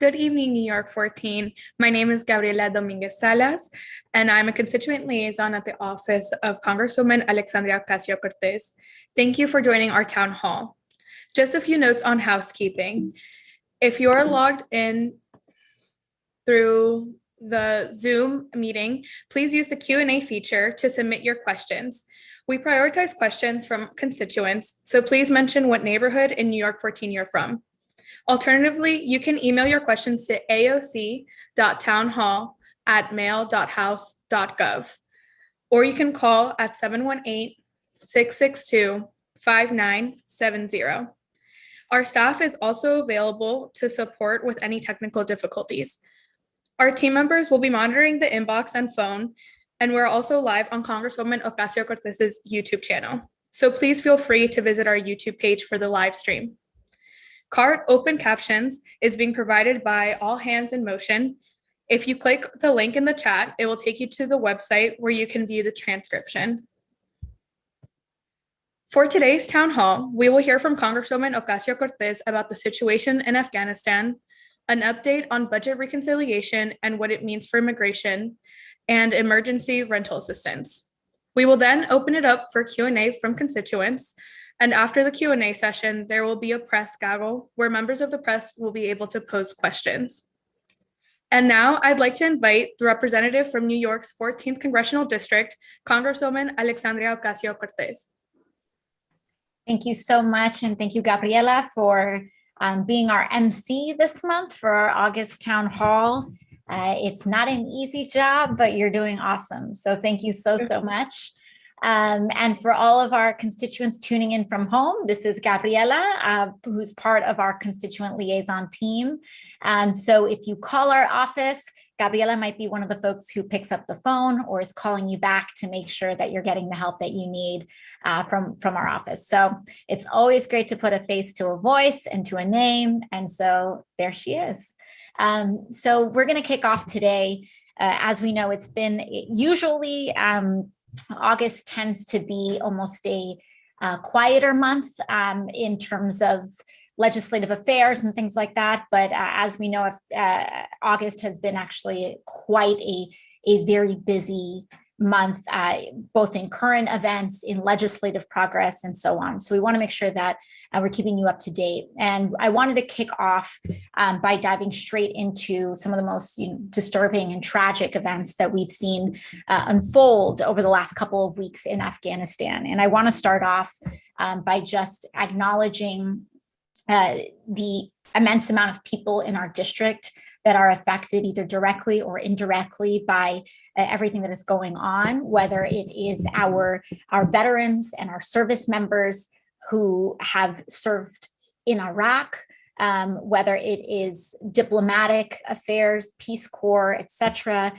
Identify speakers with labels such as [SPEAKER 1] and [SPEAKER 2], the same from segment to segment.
[SPEAKER 1] Good evening, New York 14. My name is Gabriela Dominguez Salas, and I'm a constituent liaison at the office of Congresswoman Alexandria Ocasio-Cortez. Thank you for joining our town hall. Just a few notes on housekeeping. If you're logged in through the Zoom meeting, please use the Q&A feature to submit your questions. We prioritize questions from constituents, so please mention what neighborhood in New York 14 you're from. Alternatively, you can email your questions to aoc.townhall@mail.house.gov, or you can call at 718-662-5970. Our staff is also available to support with any technical difficulties. Our team members will be monitoring the inbox and phone, and we're also live on Congresswoman Ocasio-Cortez's YouTube channel. So please feel free to visit our YouTube page for the live stream. CART open captions is being provided by All Hands in Motion. If you click the link in the chat, it will take you to the website where you can view the transcription. For today's town hall, we will hear from Congresswoman Ocasio-Cortez about the situation in Afghanistan, an update on budget reconciliation and what it means for immigration, and emergency rental assistance. We will then open it up for Q&A from constituents. And after the Q&A session, there will be a press gaggle where members of the press will be able to pose questions. And now I'd like to invite the representative from New York's 14th Congressional District, Congresswoman Alexandria Ocasio-Cortez.
[SPEAKER 2] Thank you so much. And thank you, Gabriela, for being our MC this month for our August Town Hall. It's not an easy job, but you're doing awesome. So thank you so much. And for all of our constituents tuning in from home, this is Gabriela, who's part of our constituent liaison team. So if you call our office, Gabriela might be one of the folks who picks up the phone or is calling you back to make sure that you're getting the help that you need from our office. So it's always great to put a face to a voice and to a name. And so there she is. So we're going to kick off today. As we know, it's been usually August tends to be almost a quieter month in terms of legislative affairs and things like that. But as we know, August has been actually quite a very busy month, both in current events, in legislative progress, and so on. So we want to make sure that we're keeping you up to date. And I wanted to kick off by diving straight into some of the most disturbing and tragic events that we've seen unfold over the last couple of weeks in Afghanistan. And I want to start off by just acknowledging the immense amount of people in our district that are affected either directly or indirectly by everything that is going on, whether it is our veterans and our service members who have served in Iraq, whether it is diplomatic affairs, Peace Corps, etc.,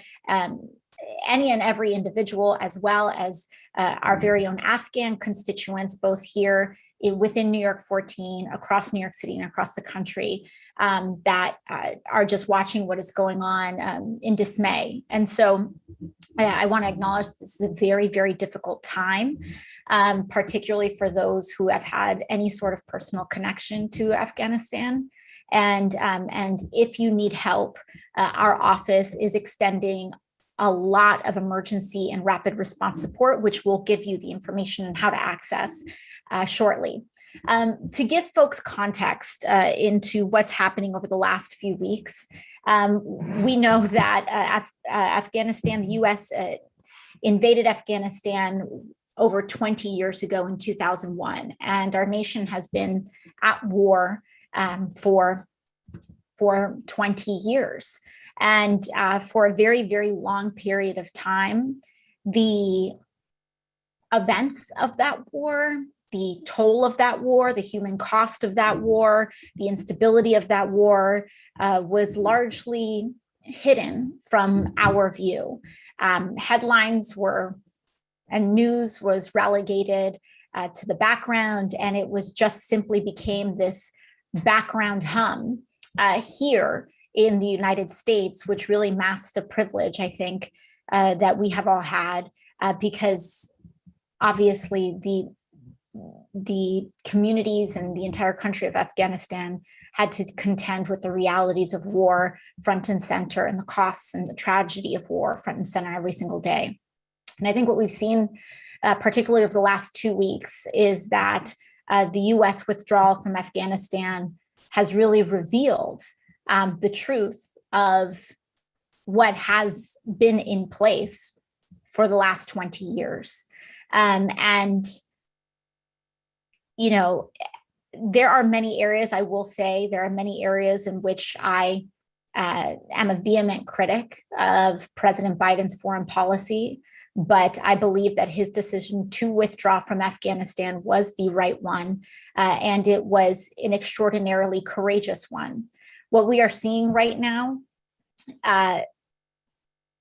[SPEAKER 2] any and every individual, as well as our very own Afghan constituents, both here within New York 14, across New York City and across the country, that are just watching what is going on in dismay. And so I want to acknowledge this is a very, very difficult time, particularly for those who have had any sort of personal connection to Afghanistan. And if you need help, our office is extending a lot of emergency and rapid response support, which we'll give you the information on how to access shortly. To give folks context into what's happening over the last few weeks, we know that Afghanistan, the U.S. Invaded Afghanistan over 20 years ago in 2001, and our nation has been at war for 20 years. And for a very, very long period of time, the events of that war, the toll of that war, the human cost of that war, the instability of that war was largely hidden from our view. Headlines were, and news was relegated to the background, and it was just simply became this background hum here in the United States, which really masked a privilege, I think, that we have all had, because obviously the communities and the entire country of Afghanistan had to contend with the realities of war front and center, and the costs and the tragedy of war front and center every single day. And I think what we've seen, particularly over the last 2 weeks, is that the US withdrawal from Afghanistan has really revealed the truth of what has been in place for the last 20 years. And, you know, there are many areas, I will say, there are many areas in which I am a vehement critic of President Biden's foreign policy, but I believe that his decision to withdraw from Afghanistan was the right one, and it was an extraordinarily courageous one. What we are seeing right now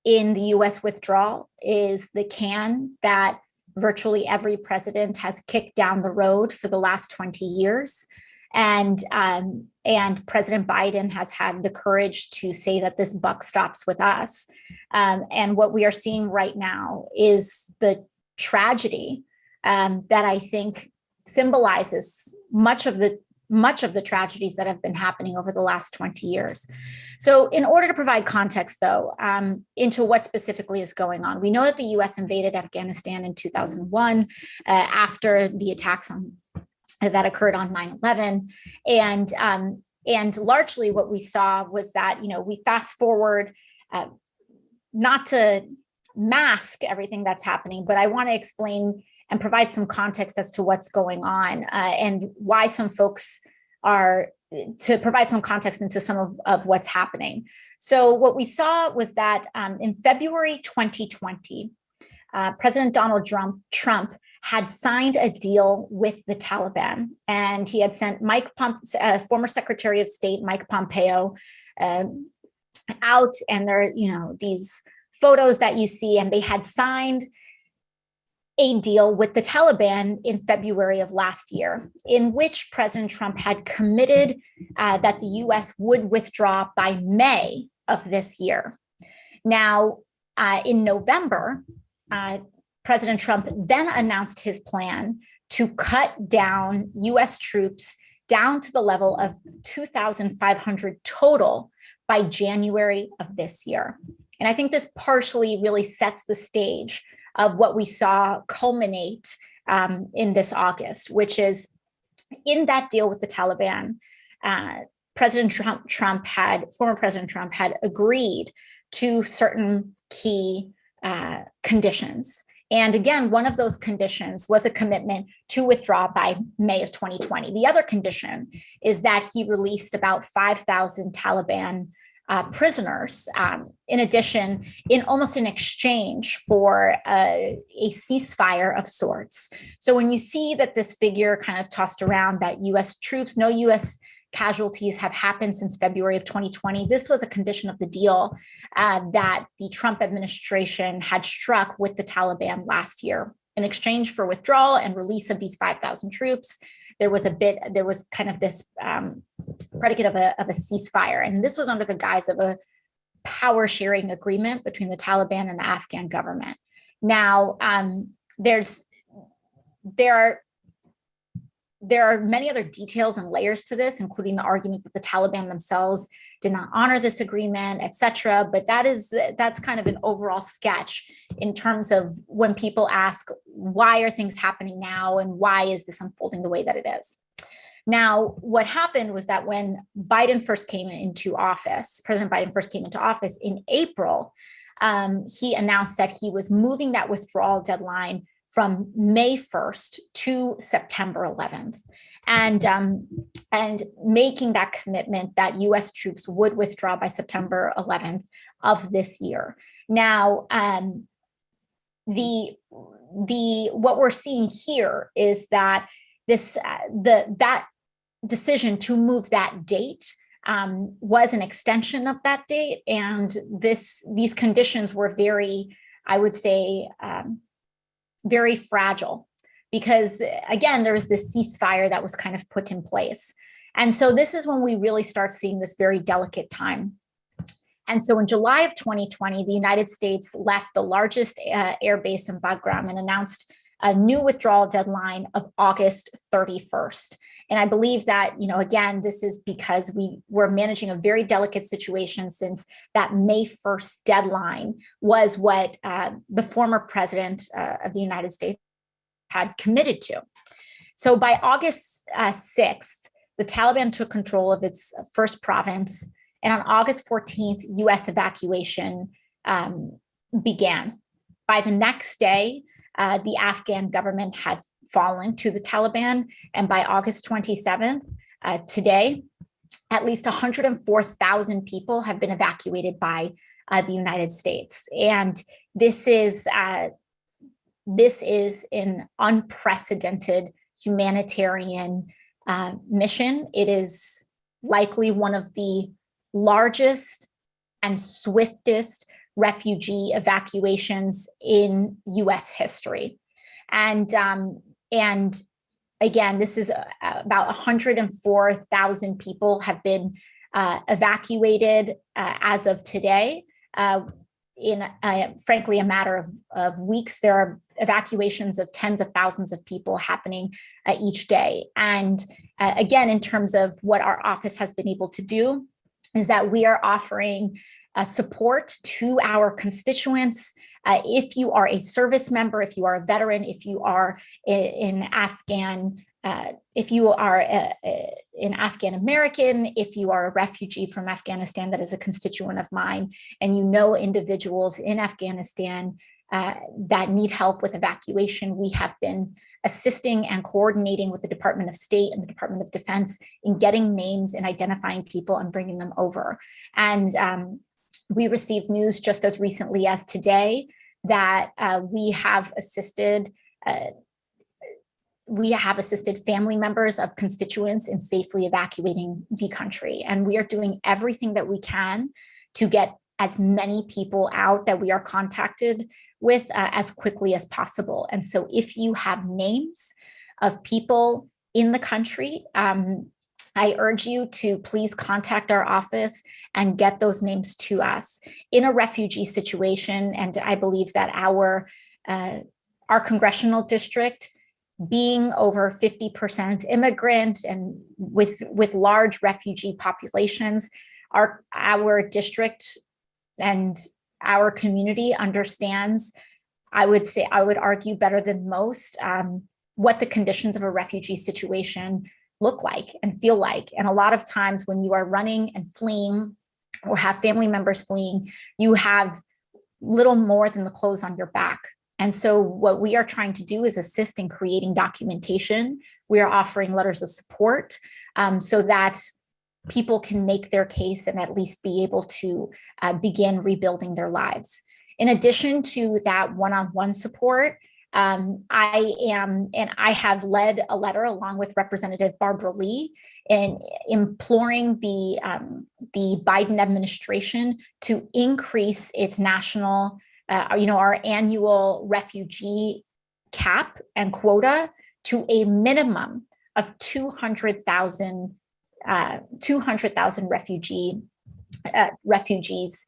[SPEAKER 2] in the US withdrawal is the can that virtually every president has kicked down the road for the last 20 years. And President Biden has had the courage to say that this buck stops with us. And what we are seeing right now is the tragedy that I think symbolizes much of the tragedies that have been happening over the last 20 years. So in order to provide context, though, into what specifically is going on, we know that the US invaded Afghanistan in 2001 after the attacks that occurred on 9/11. And largely what we saw was that, we fast forward, not to mask everything that's happening, but I want to explain and provide some context as to what's going on, and why some folks to provide some context into some of what's happening. So what we saw was that in February 2020, President Donald Trump had signed a deal with the Taliban, and he had sent former Secretary of State Mike Pompeo out, and there are these photos that you see, and they had signed a deal with the Taliban in February of last year, in which President Trump had committed that the US would withdraw by May of this year. Now, in November, President Trump then announced his plan to cut down US troops down to the level of 2,500 total by January of this year. And I think this partially really sets the stage of what we saw culminate in this August, which is in that deal with the Taliban, former President Trump had agreed to certain key conditions. And again, one of those conditions was a commitment to withdraw by May of 2020. The other condition is that he released about 5,000 Taliban prisoners, in addition, in almost an exchange for a ceasefire of sorts. So when you see that this figure kind of tossed around that US troops, no US casualties have happened since February of 2020, this was a condition of the deal that the Trump administration had struck with the Taliban last year. In exchange for withdrawal and release of these 5,000 troops, there was kind of this predicate of a ceasefire. And this was under the guise of a power sharing agreement between the Taliban and the Afghan government. Now, there are many other details and layers to this, including the argument that the Taliban themselves did not honor this agreement, et cetera. But that's kind of an overall sketch in terms of when people ask, why are things happening now? And why is this unfolding the way that it is? Now, what happened was that when President Biden first came into office in April, he announced that he was moving that withdrawal deadline from May 1st to September 11th, and making that commitment that US troops would withdraw by September 11th of this year. Now, what we're seeing here is that that decision to move that date was an extension of that date, and these conditions were very, I would say, very fragile, because again, there was this ceasefire that was kind of put in place. And so this is when we really start seeing this very delicate time. And so in July of 2020, the United States left the largest air base in Bagram and announced a new withdrawal deadline of August 31st. And I believe that, again, this is because we were managing a very delicate situation, since that May 1st deadline was what the former president of the United States had committed to. So by August 6th, the Taliban took control of its first province. And on August 14th, US evacuation began. By the next day, the Afghan government had fallen to the Taliban. And by August 27th, today, at least 104,000 people have been evacuated by the United States. And this is an unprecedented humanitarian mission. It is likely one of the largest and swiftest refugee evacuations in US history. And again, this is about 104,000 people have been evacuated as of today. In frankly, a matter of weeks, there are evacuations of tens of thousands of people happening each day. And again, in terms of what our office has been able to do, is that we are offering support to our constituents. If you are a service member, if you are a veteran, if you are an Afghan, if you are an Afghan American, if you are a refugee from Afghanistan that is a constituent of mine, and you know individuals in Afghanistan that need help with evacuation, we have been assisting and coordinating with the Department of State and the Department of Defense in getting names and identifying people and bringing them over. And we received news just as recently as today that we have assisted family members of constituents in safely evacuating the country. And we are doing everything that we can to get as many people out that we are contacted with as quickly as possible. And so if you have names of people in the country, I urge you to please contact our office and get those names to us. In a refugee situation, and I believe that our congressional district, being over 50% immigrant and with large refugee populations, our district and our community understands, I would argue better than most, what the conditions of a refugee situation look like and feel like. And a lot of times when you are running and fleeing or have family members fleeing, you have little more than the clothes on your back. And so what we are trying to do is assist in creating documentation. We are offering letters of support so that people can make their case and at least be able to begin rebuilding their lives. In addition to that one-on-one support, I have led a letter along with Representative Barbara Lee in imploring the Biden administration to increase its national, our annual refugee cap and quota to a minimum of 200,000 refugees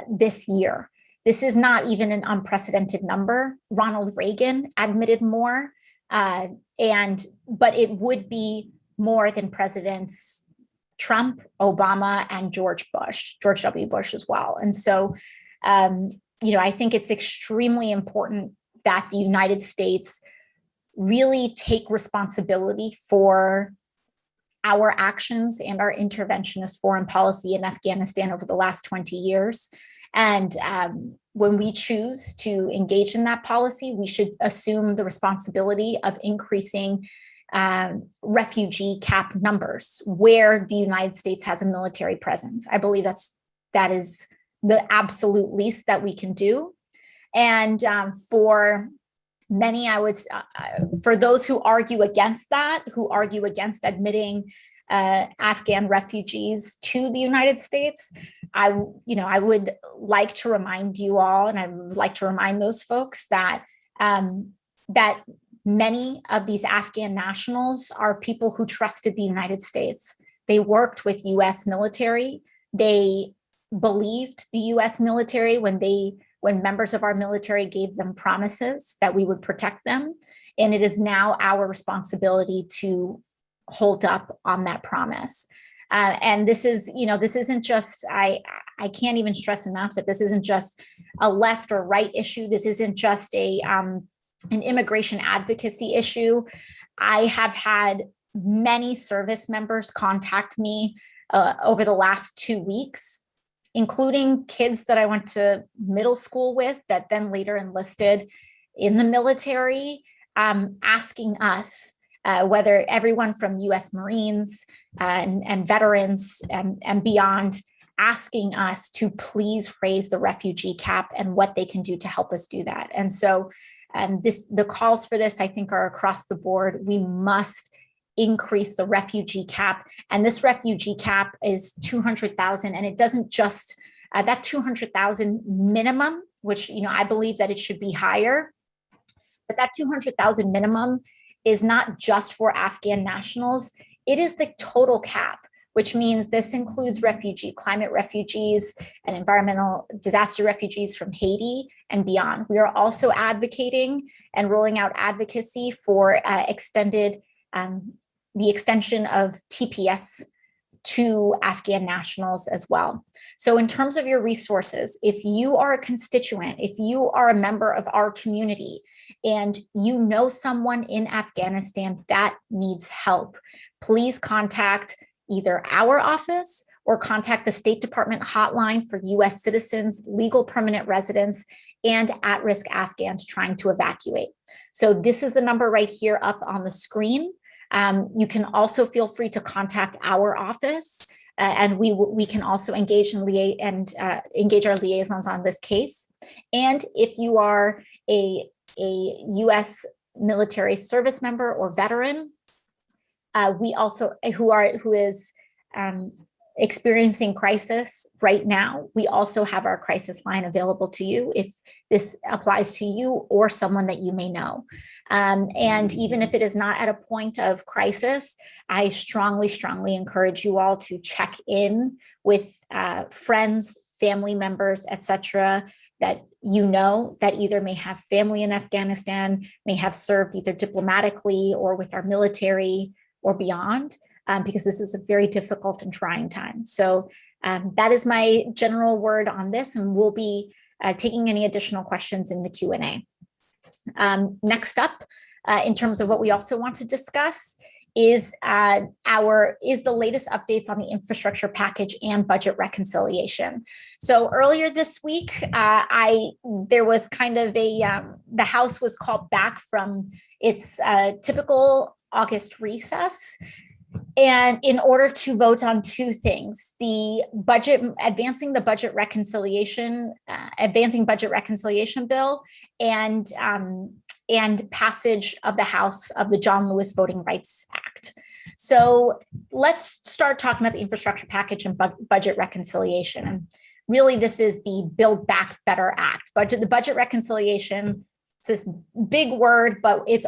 [SPEAKER 2] this year. This is not even an unprecedented number. Ronald Reagan admitted more, but it would be more than Presidents Trump, Obama, and George W. Bush as well. And so, I think it's extremely important that the United States really take responsibility for our actions and our interventionist foreign policy in Afghanistan over the last 20 years. And when we choose to engage in that policy, we should assume the responsibility of increasing refugee cap numbers where the United States has a military presence. I believe that is the absolute least that we can do. And for many, for those who argue against that, who argue against admitting Afghan refugees to the United States, I would like to remind you all, and I would like to remind those folks that that many of these Afghan nationals are people who trusted the United States. They worked with U.S. military. They believed the U.S. military when members of our military gave them promises that we would protect them. And it is now our responsibility to hold up on that promise. And this is, this isn't just, I can't even stress enough that this isn't just a left or right issue. This isn't just an immigration advocacy issue. I have had many service members contact me over the last 2 weeks, including kids that I went to middle school with that then later enlisted in the military, asking us whether everyone from U.S. Marines and veterans and beyond, asking us to please raise the refugee cap and what they can do to help us do that. And so the calls for this, I think, are across the board. We must increase the refugee cap. And this refugee cap is 200,000. And it doesn't just, that 200,000 minimum, which, I believe that it should be higher, but that 200,000 minimum is not just for Afghan nationals. It is the total cap, which means this includes climate refugees and environmental disaster refugees from Haiti and beyond. We are also advocating and rolling out advocacy for the extension of TPS to Afghan nationals as well. So in terms of your resources, if you are a constituent, if you are a member of our community, and you know someone in Afghanistan that needs help, please contact either our office or contact the State Department hotline for U.S. citizens, legal permanent residents, and at-risk Afghans trying to evacuate. So this is the number right here up on the screen. You can also feel free to contact our office, and we can also engage engage our liaisons on this case. And if you are a U.S. military service member or veteran, we also who is experiencing crisis right now, we also have our crisis line available to you if this applies to you or someone that you may know. And even if it is not at a point of crisis, I strongly, strongly encourage you all to check in with friends, family members, etc., that that either may have family in Afghanistan, may have served either diplomatically or with our military or beyond, because this is a very difficult and trying time. So that is my general word on this, and we'll be taking any additional questions in the Q&A. Next up, in terms of what we also want to discuss, is the latest updates on the infrastructure package and budget reconciliation. So earlier this week, there was kind of the House was called back from its typical August recess, and in order to vote on two things: advancing budget reconciliation bill, and passage of the House of the John Lewis Voting Rights Act. So let's start talking about the infrastructure package and budget reconciliation. And really, this is the Build Back Better Act. The budget reconciliation, it's this big word, but it's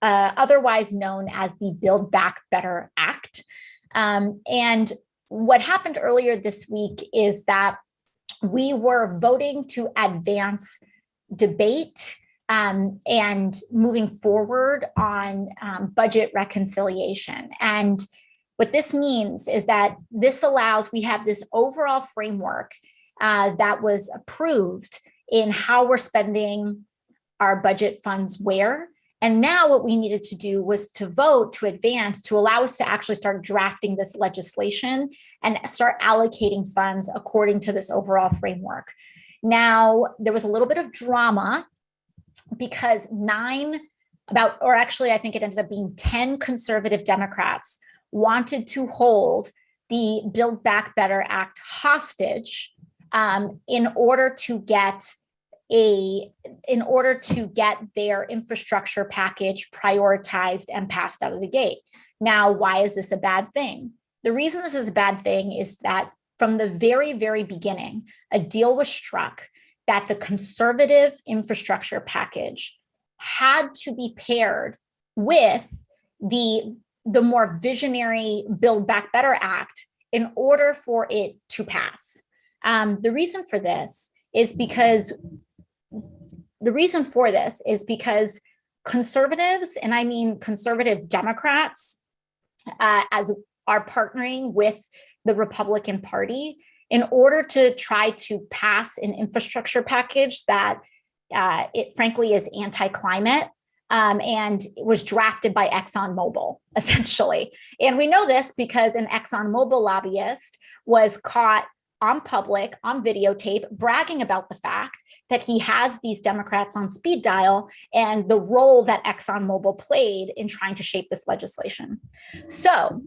[SPEAKER 2] otherwise known as the Build Back Better Act. And what happened earlier this week is that we were voting to advance debate and moving forward on budget reconciliation. And what this means is that we have this overall framework that was approved in how we're spending our budget funds where. And now what we needed to do was to vote to advance to allow us to actually start drafting this legislation and start allocating funds according to this overall framework. Now, there was a little bit of drama because I think it ended up being 10 conservative Democrats wanted to hold the Build Back Better Act hostage in order to get their infrastructure package prioritized and passed out of the gate. Now, why is this a bad thing? The reason this is a bad thing is that from the very, very beginning, a deal was struck that the conservative infrastructure package had to be paired with the more visionary Build Back Better Act in order for it to pass. The reason for this is because conservatives, and I mean conservative Democrats, as are partnering with the Republican Party in order to try to pass an infrastructure package that it frankly is anti-climate and it was drafted by ExxonMobil, essentially. And we know this because an ExxonMobil lobbyist was caught on videotape, bragging about the fact that he has these Democrats on speed dial and the role that ExxonMobil played in trying to shape this legislation. So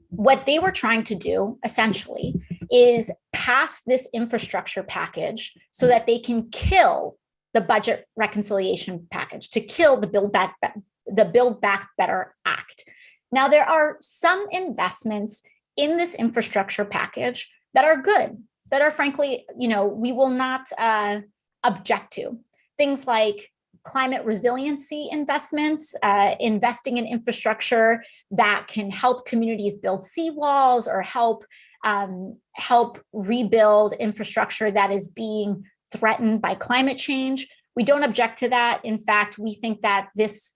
[SPEAKER 2] what they were trying to do, essentially, is pass this infrastructure package so that they can kill the budget reconciliation package, to kill the Build Back Better Act. Now, there are some investments in this infrastructure package that are good, that are frankly, we will not object to. Things like climate resiliency investments, investing in infrastructure that can help communities build seawalls or help rebuild infrastructure that is being threatened by climate change. We don't object to that. In fact, we think that this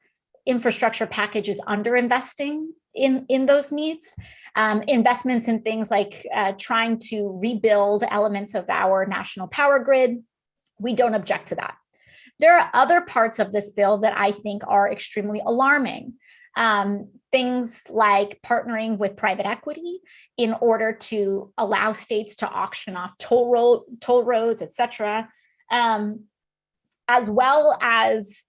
[SPEAKER 2] infrastructure package is underinvesting in those needs. Investments in things like trying to rebuild elements of our national power grid. We don't object to that. There are other parts of this bill that I think are extremely alarming. Things like partnering with private equity in order to allow states to auction off toll roads, et cetera, as well as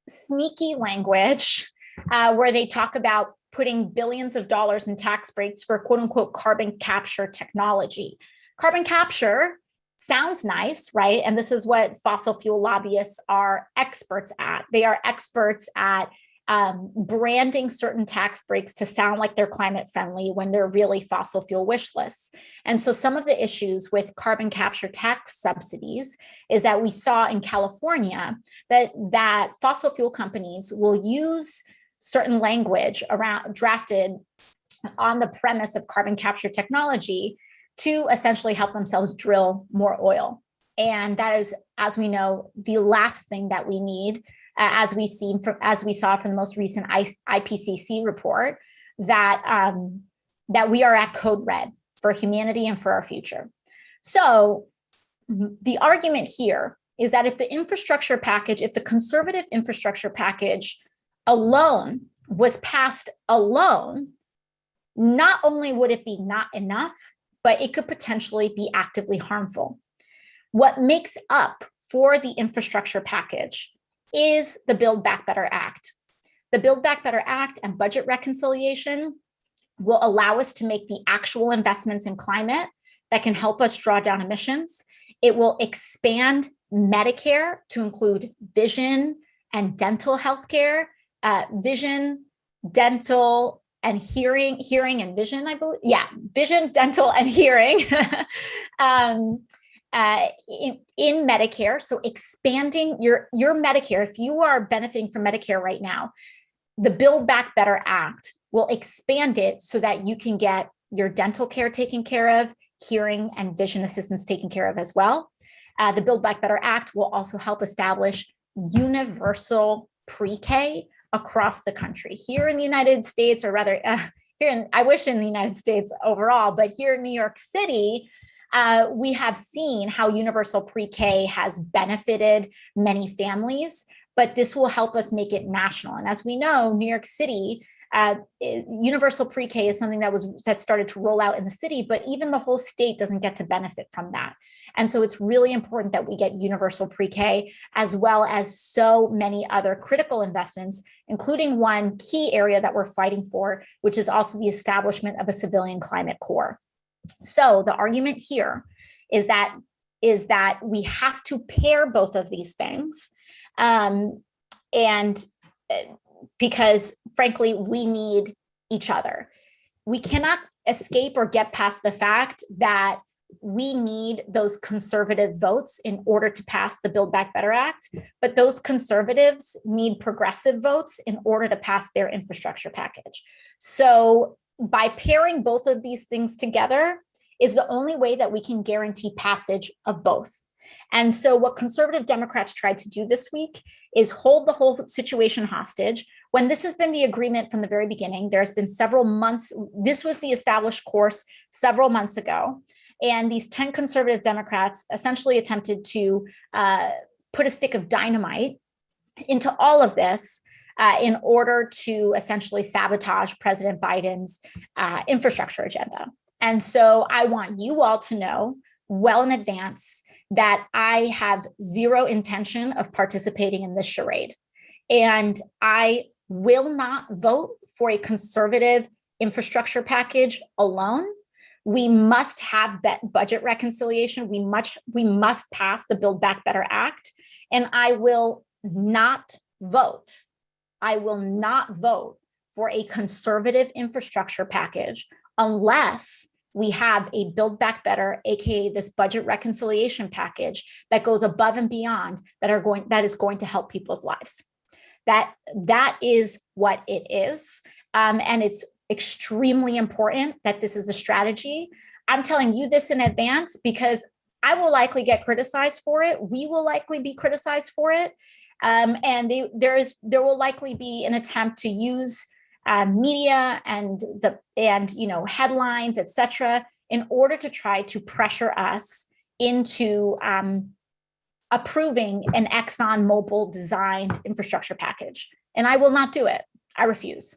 [SPEAKER 2] sneaky language where they talk about putting billions of dollars in tax breaks for quote unquote carbon capture technology. Carbon capture sounds nice, right? And this is what fossil fuel lobbyists are experts at. They are experts at branding certain tax breaks to sound like they're climate friendly when they're really fossil fuel wish lists. And so some of the issues with carbon capture tax subsidies is that we saw in California that fossil fuel companies will use certain language drafted on the premise of carbon capture technology to essentially help themselves drill more oil. And that is, as we know, the last thing that we need, as we saw from the most recent IPCC report, that we are at code red for humanity and for our future. So the argument here is that if the conservative infrastructure package alone was passed alone, not only would it be not enough, but it could potentially be actively harmful. What makes up for the infrastructure package is the Build Back Better Act. The Build Back Better Act and budget reconciliation will allow us to make the actual investments in climate that can help us draw down emissions. It will expand Medicare to include vision and dental healthcare, vision, dental, and hearing and vision, I believe. Yeah, vision, dental, and hearing in Medicare. So expanding your Medicare, if you are benefiting from Medicare right now, the Build Back Better Act will expand it so that you can get your dental care taken care of, hearing and vision assistance taken care of as well. The Build Back Better Act will also help establish universal pre-K across the country. Here in the United States, or rather, I wish in the United States overall, but here in New York City, we have seen how universal pre-K has benefited many families, but this will help us make it national. And as we know, New York City, universal pre-K is something that started to roll out in the city, but even the whole state doesn't get to benefit from that. And so it's really important that we get universal pre-K, as well as so many other critical investments, including one key area that we're fighting for, which is also the establishment of a civilian climate corps. So the argument here is that we have to pair both of these things, and because frankly, we need each other. We cannot escape or get past the fact that we need those conservative votes in order to pass the Build Back Better Act, but those conservatives need progressive votes in order to pass their infrastructure package. So by pairing both of these things together is the only way that we can guarantee passage of both. And so what conservative Democrats tried to do this week is hold the whole situation hostage, when this has been the agreement from the very beginning. There's been several months. This was the established course several months ago. And these 10 conservative Democrats essentially attempted to put a stick of dynamite into all of this in order to essentially sabotage President Biden's infrastructure agenda. And so I want you all to know well in advance that I have zero intention of participating in this charade. And I will not vote for a conservative infrastructure package alone. We must have budget reconciliation. We must pass the Build Back Better Act. And I will not vote. I will not vote for a conservative infrastructure package unless we have a Build Back Better, aka this budget reconciliation package that goes above and beyond that is going to help people's lives. That is what it is. And it's extremely important that this is a strategy. I'm telling you this in advance because I will likely get criticized for it. We will likely be criticized for it. And there will likely be an attempt to use media and headlines, etc., in order to try to pressure us into approving an ExxonMobil designed infrastructure package. And I will not do it. I refuse.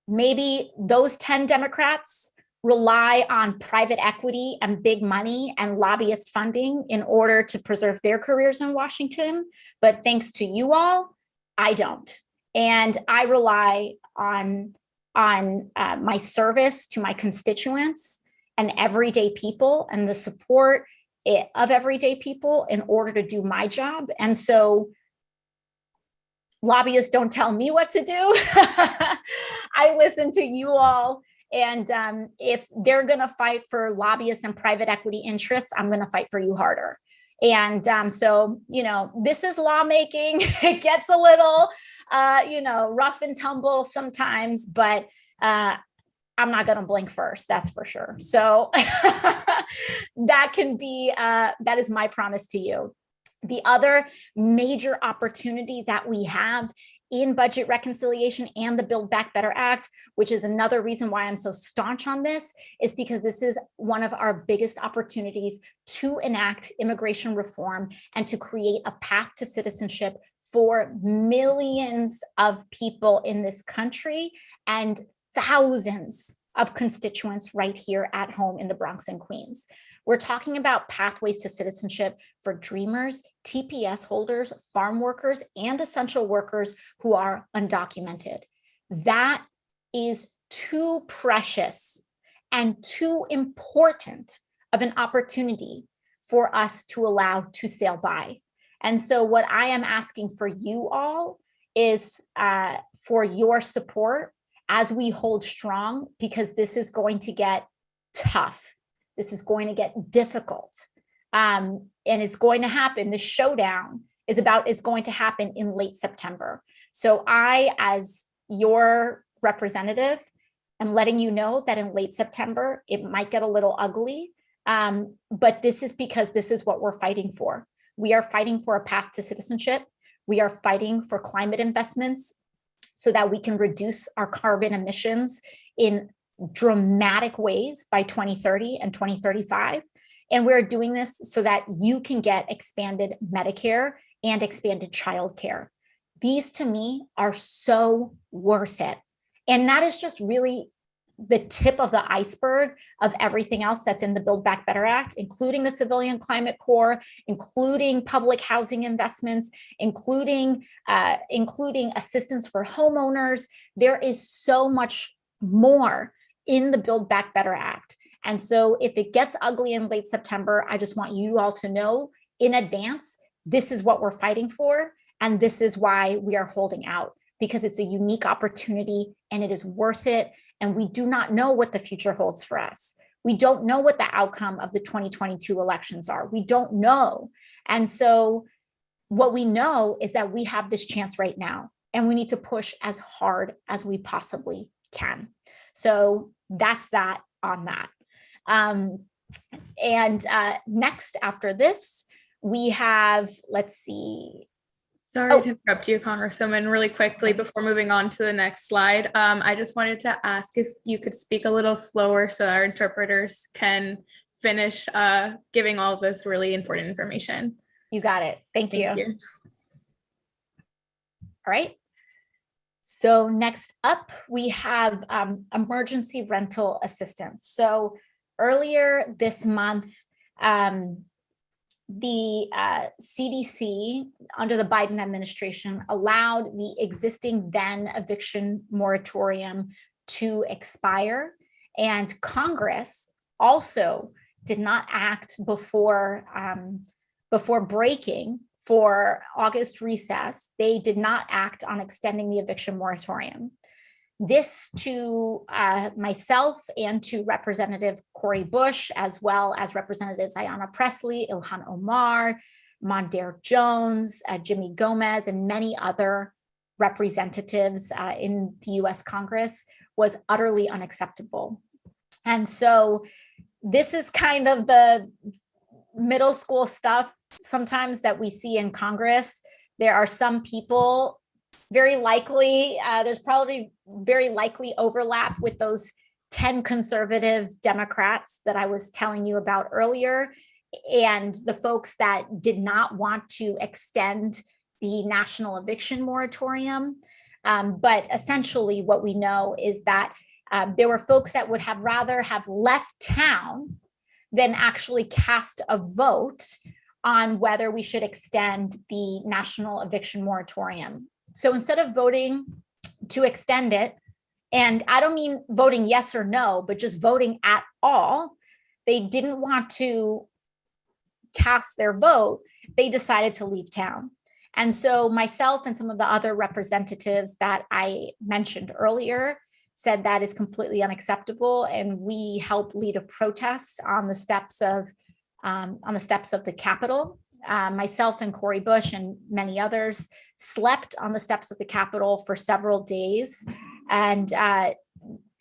[SPEAKER 2] Maybe those 10 Democrats rely on private equity and big money and lobbyist funding in order to preserve their careers in Washington. But thanks to you all, I don't. And I rely on my service to my constituents and everyday people and the support of everyday people in order to do my job. And so lobbyists don't tell me what to do. I listen to you all. And if they're going to fight for lobbyists and private equity interests, I'm going to fight for you harder. And so, this is lawmaking. It gets a little, rough and tumble sometimes, but I'm not going to blink first. That's for sure. So that is my promise to you. The other major opportunity that we have in budget reconciliation and the Build Back Better Act, which is another reason why I'm so staunch on this, is because this is one of our biggest opportunities to enact immigration reform and to create a path to citizenship for millions of people in this country and thousands of constituents right here at home in the Bronx and Queens. We're talking about pathways to citizenship for dreamers, TPS holders, farm workers, and essential workers who are undocumented. That is too precious and too important of an opportunity for us to allow to sail by. And so what I am asking for you all is for your support as we hold strong, because this is going to get tough. This is going to get difficult. And it's going to happen. The showdown is going to happen in late September. So I, as your representative, am letting you know that in late September, it might get a little ugly. But this is because this is what we're fighting for. We are fighting for a path to citizenship. We are fighting for climate investments so that we can reduce our carbon emissions in dramatic ways by 2030 and 2035. And we're doing this so that you can get expanded Medicare and expanded childcare. These to me are so worth it. And that is just really the tip of the iceberg of everything else that's in the Build Back Better Act, including the Civilian Climate Corps, including public housing investments, including assistance for homeowners. There is so much more in the Build Back Better Act. And so if it gets ugly in late September, I just want you all to know in advance, this is what we're fighting for. And this is why we are holding out, because it's a unique opportunity and it is worth it. And we do not know what the future holds for us. We don't know what the outcome of the 2022 elections are. We don't know. And so what we know is that we have this chance right now, and we need to push as hard as we possibly can. So that's that on that. Next after this, we have, let's see,
[SPEAKER 1] Sorry to interrupt you, Congresswoman, really quickly before moving on to the next slide. I just wanted to ask if you could speak a little slower so our interpreters can finish giving all this really important information.
[SPEAKER 2] You got it. Thank you.
[SPEAKER 1] you.
[SPEAKER 2] All right. So next up, we have emergency rental assistance. So earlier this month, the CDC under the Biden administration allowed the existing then eviction moratorium to expire, and Congress also did not act before breaking for August recess. They did not act on extending the eviction moratorium. This to myself and to Representative Cori Bush, as well as Representatives Ayanna Pressley, Ilhan Omar, Mondaire Jones, Jimmy Gomez, and many other representatives in the US Congress, was utterly unacceptable. And so this is kind of the middle school stuff sometimes that we see in Congress. There are some people, very likely, there's probably very likely overlap with those 10 conservative Democrats that I was telling you about earlier, and the folks that did not want to extend the national eviction moratorium. But essentially what we know is that there were folks that would have rather have left town than actually cast a vote on whether we should extend the national eviction moratorium. So instead of voting to extend it, and I don't mean voting yes or no, but just voting at all, they didn't want to cast their vote. They decided to leave town. And so myself and some of the other representatives that I mentioned earlier said that is completely unacceptable, and we helped lead a protest on the steps of the Capitol. Myself and Cori Bush and many others slept on the steps of the Capitol for several days, and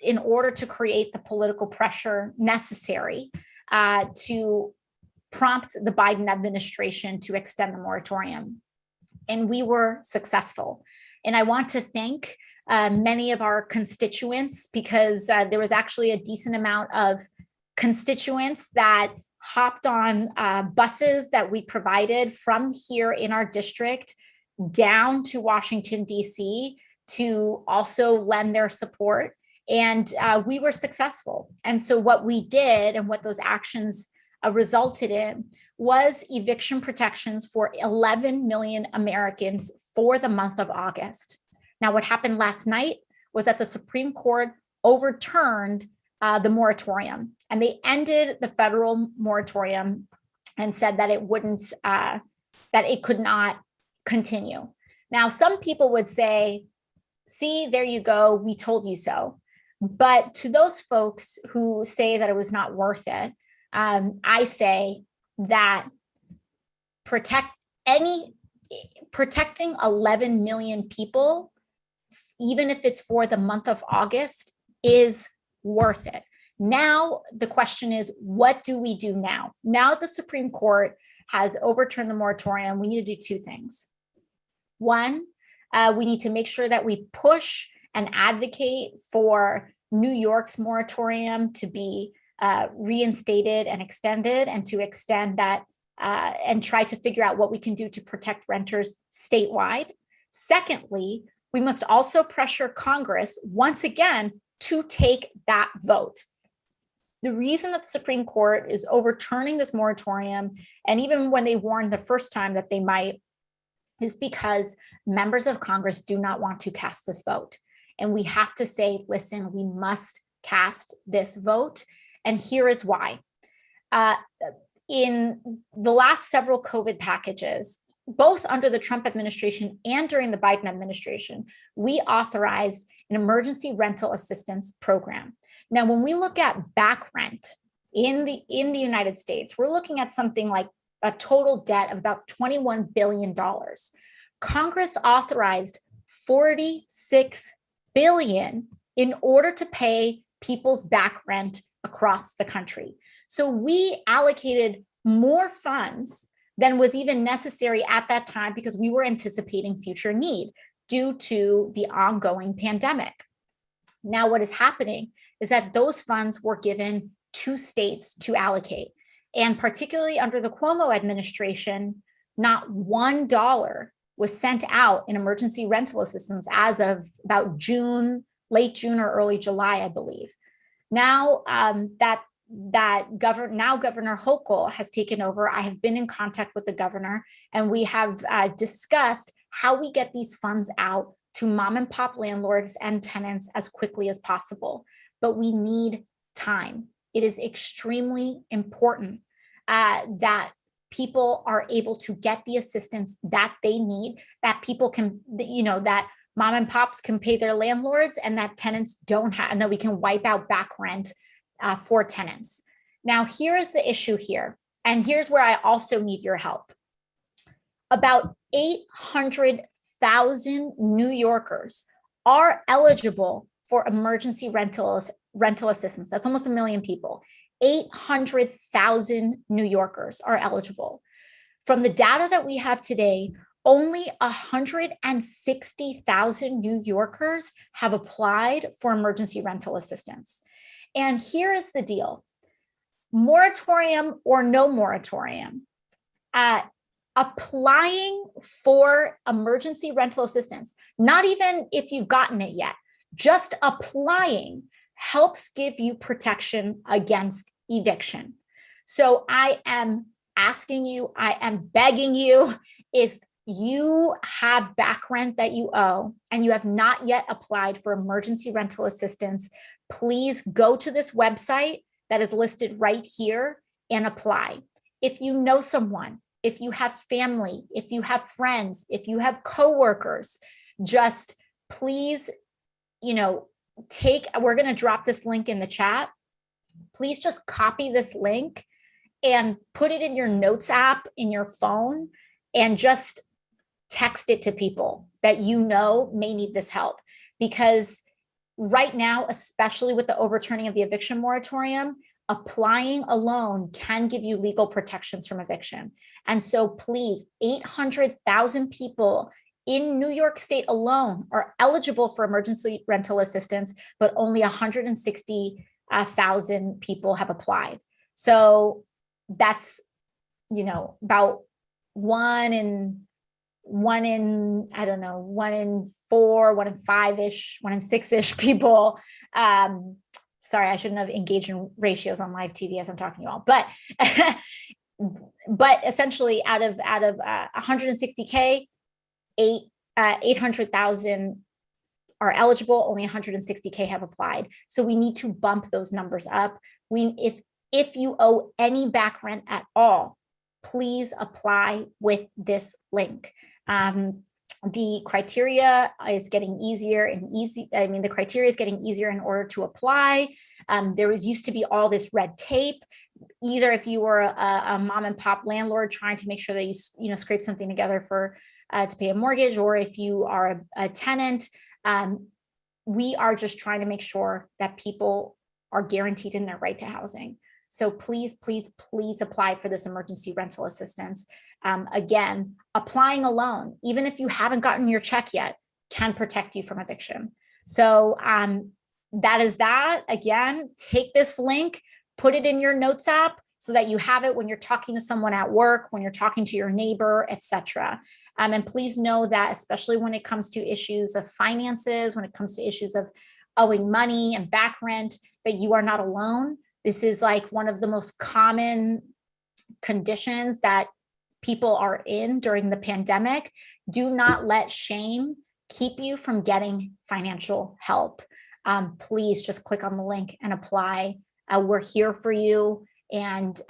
[SPEAKER 2] in order to create the political pressure necessary to prompt the Biden administration to extend the moratorium. And we were successful. And I want to thank many of our constituents, because there was actually a decent amount of constituents that hopped on buses that we provided from here in our district down to Washington, D.C. to also lend their support. And we were successful. And so what we did and what those actions resulted in was eviction protections for 11 million Americans for the month of August. Now, what happened last night was that the Supreme Court overturned the moratorium, and they ended the federal moratorium and said that it could not continue. Now, some people would say, see, there you go, we told you so. But to those folks who say that it was not worth it, I say that protecting 11 million people, even if it's for the month of August, is worth it. Now, the question is, what do we do now? Now the Supreme Court has overturned the moratorium, we need to do two things. One, we need to make sure that we push and advocate for New York's moratorium to be reinstated and extended, and to extend that and try to figure out what we can do to protect renters statewide. Secondly, we must also pressure Congress once again to take that vote. The reason that the Supreme Court is overturning this moratorium, and even when they warned the first time that they might, is because members of Congress do not want to cast this vote. And we have to say, listen, we must cast this vote. And here is why. In the last several COVID packages, both under the Trump administration and during the Biden administration, we authorized an emergency rental assistance program. Now, when we look at back rent in the United States, we're looking at something like a total debt of about $21 billion. Congress authorized $46 billion in order to pay people's back rent across the country. So we allocated more funds than was even necessary at that time because we were anticipating future need due to the ongoing pandemic. Now, what is happening is that those funds were given to states to allocate. And particularly under the Cuomo administration, not $1 was sent out in emergency rental assistance as of about June, late June or early July, I believe. Now Governor Hochul has taken over. I have been in contact with the governor, and we have discussed how we get these funds out to mom and pop landlords and tenants as quickly as possible. But we need time. It is extremely important that people are able to get the assistance that they need, that people can, that mom and pops can pay their landlords and that tenants don't have, and that we can wipe out back rent for tenants. Now, here is the issue here. And here's where I also need your help. About 800,000 New Yorkers are eligible for emergency rental assistance. That's almost 1 million people. 800,000 New Yorkers are eligible. From the data that we have today, only 160,000 New Yorkers have applied for emergency rental assistance. And here is the deal. Moratorium or no moratorium, applying for emergency rental assistance, not even if you've gotten it yet, just applying helps give you protection against eviction. So I am asking you, I am begging you, if you have back rent that you owe and you have not yet applied for emergency rental assistance, please go to this website that is listed right here and apply. If you know someone, if you have family, if you have friends, if you have coworkers, just please, we're going to drop this link in the chat. Please just copy this link and put it in your notes app in your phone and just text it to people that you know may need this help. Because right now, especially with the overturning of the eviction moratorium, applying alone can give you legal protections from eviction. And so please, 800,000 people in New York State alone are eligible for emergency rental assistance, but only 160,000 people have applied. So that's, about one in 4, 1 in 5-ish, 1 in 6-ish people. Sorry, I shouldn't have engaged in ratios on live TV as I'm talking to you all, but essentially out of 160K, 800,000 are eligible, only 160K have applied. So we need to bump those numbers up. If you owe any back rent at all, please apply with this link. The criteria is getting easier the criteria is getting easier in order to apply. There used to be all this red tape. Either if you were a mom and pop landlord trying to make sure that you scrape something together for to pay a mortgage, or if you are a tenant, we are just trying to make sure that people are guaranteed in their right to housing. So please, please, please apply for this emergency rental assistance. Again, applying alone, even if you haven't gotten your check yet, can protect you from eviction. So that is that. Again, take this link, put it in your notes app so that you have it when you're talking to someone at work, when you're talking to your neighbor, etc. And please know that, especially when it comes to issues of finances, when it comes to issues of owing money and back rent, that you are not alone. This is like one of the most common conditions that people are in during the pandemic. Do not let shame keep you from getting financial help. Please just click on the link and apply. We're here for you, and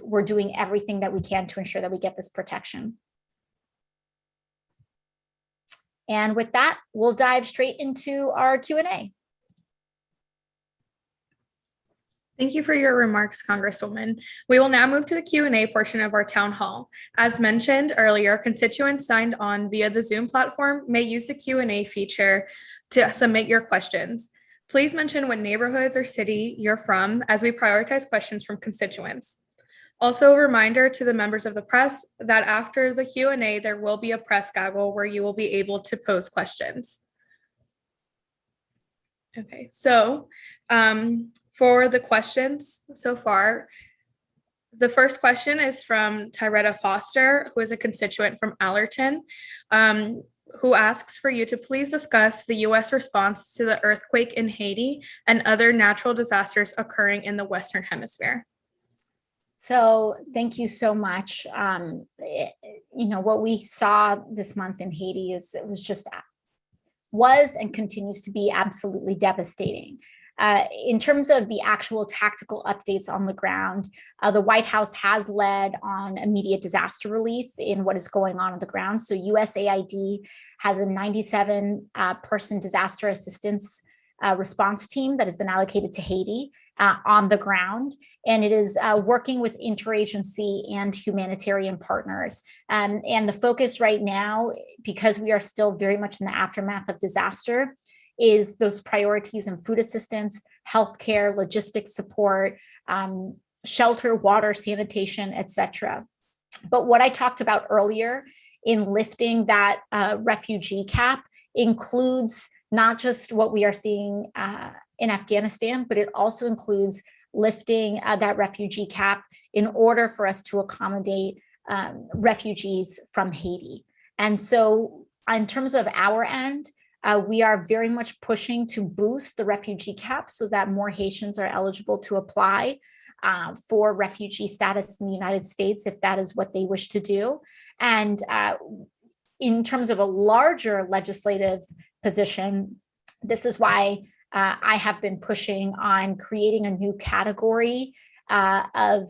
[SPEAKER 2] we're doing everything that we can to ensure that we get this protection. And with that, we'll dive straight into our Q&A.
[SPEAKER 1] Thank you for your remarks, Congresswoman. We will now move to the Q&A portion of our town hall. As mentioned earlier, constituents signed on via the Zoom platform may use the Q&A feature to submit your questions. Please mention what neighborhoods or city you're from, as we prioritize questions from constituents. Also, a reminder to the members of the press that after the Q&A, there will be a press gaggle where you will be able to pose questions. Okay, so for the questions so far, the first question is from Tyretta Foster, who is a constituent from Allerton, who asks for you to please discuss the U.S. response to the earthquake in Haiti and other natural disasters occurring in the Western Hemisphere.
[SPEAKER 2] So thank you so much. What we saw this month in Haiti was and continues to be absolutely devastating. In terms of the actual tactical updates on the ground, the White House has led on immediate disaster relief in what is going on the ground. So USAID has a 97-person disaster assistance response team that has been allocated to Haiti on the ground, and it is working with interagency and humanitarian partners. And the focus right now, because we are still very much in the aftermath of disaster, is those priorities in food assistance, healthcare, logistics support, shelter, water, sanitation, etc. But what I talked about earlier in lifting that refugee cap includes not just what we are seeing in Afghanistan, but it also includes lifting that refugee cap in order for us to accommodate refugees from Haiti. And so in terms of our end, we are very much pushing to boost the refugee cap so that more Haitians are eligible to apply for refugee status in the United States if that is what they wish to do. And in terms of a larger legislative position, this is why I have been pushing on creating a new category of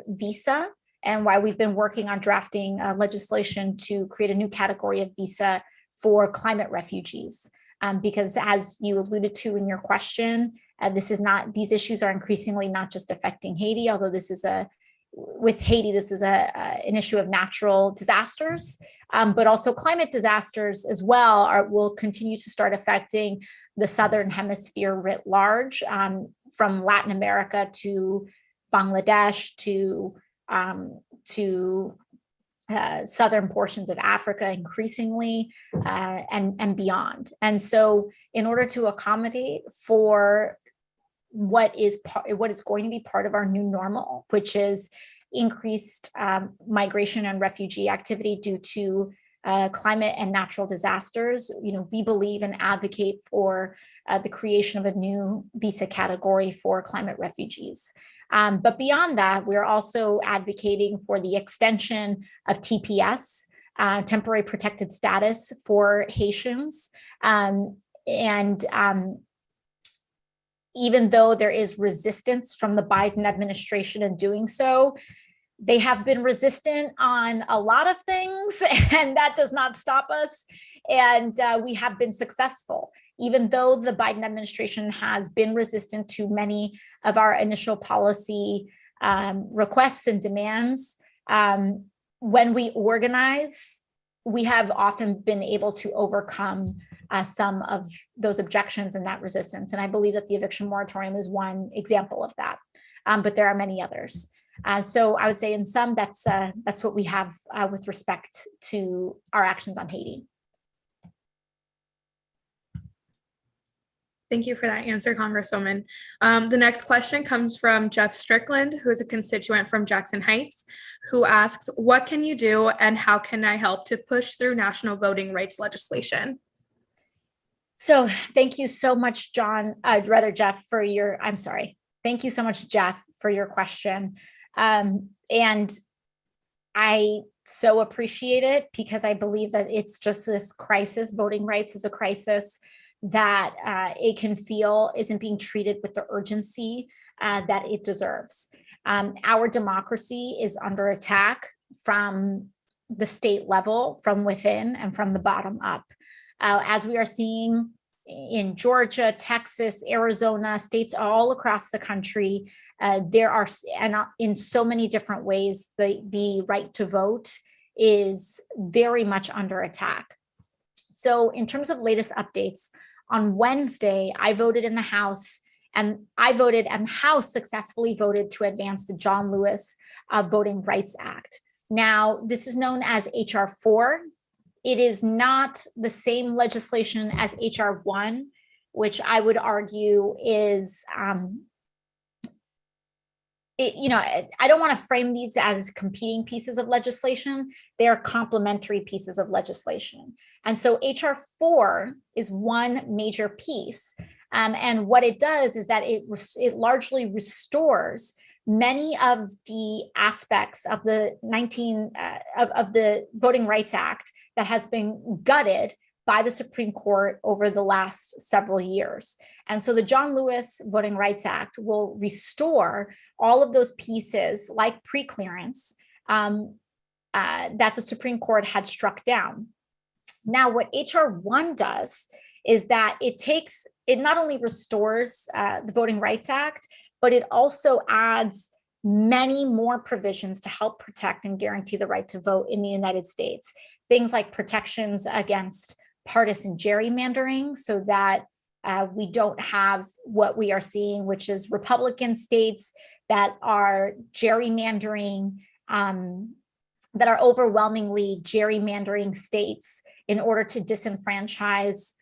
[SPEAKER 2] visa, and why we've been working on drafting legislation to create a new category of visa for climate refugees. Because as you alluded to in your question, these issues are increasingly not just affecting Haiti, although this is an issue of natural disasters, but also climate disasters as well will continue to start affecting the Southern Hemisphere writ large, from Latin America to Bangladesh to southern portions of Africa increasingly, and beyond. And so in order to accommodate for what is going to be part of our new normal, which is increased migration and refugee activity due to climate and natural disasters, we believe and advocate for the creation of a new visa category for climate refugees. But beyond that, we're also advocating for the extension of TPS, temporary protected status for Haitians. Even though there is resistance from the Biden administration in doing so, they have been resistant on a lot of things, and that does not stop us. And we have been successful. Even though the Biden administration has been resistant to many of our initial policy requests and demands, when we organize, we have often been able to overcome some of those objections and that resistance. And I believe that the eviction moratorium is one example of that, but there are many others. So I would say in sum, that's what we have with respect to our actions on Haiti.
[SPEAKER 1] Thank you for that answer, Congresswoman. The next question comes from Jeff Strickland, who is a constituent from Jackson Heights, who asks, what can you do and how can I help to push through national voting rights legislation?
[SPEAKER 2] So thank you so much, Jeff, Thank you so much, Jeff, for your question. And I so appreciate it because I believe that it's just this crisis. Voting rights is a crisis that it can feel isn't being treated with the urgency that it deserves. Our democracy is under attack from the state level, from within, and from the bottom up. As we are seeing in Georgia, Texas, Arizona, states all across the country, there are, and in so many different ways, the right to vote is very much under attack. So in terms of latest updates, on Wednesday, I voted in the House And I voted, and the House successfully voted to advance the John Lewis Voting Rights Act. Now, this is known as H.R. 4. It is not the same legislation as H.R. 1, which I would argue is, I don't want to frame these as competing pieces of legislation. They are complementary pieces of legislation. And so H.R. 4 is one major piece. And what it does is that it largely restores many of the aspects of the of the Voting Rights Act that has been gutted by the Supreme Court over the last several years. And so the John Lewis Voting Rights Act will restore all of those pieces like preclearance that the Supreme Court had struck down. Now, what H.R. 1 does is that it not only restores the Voting Rights Act, but it also adds many more provisions to help protect and guarantee the right to vote in the United States. Things like protections against partisan gerrymandering, so that we don't have what we are seeing, which is Republican states that are gerrymandering, that are overwhelmingly gerrymandering states in order to disenfranchise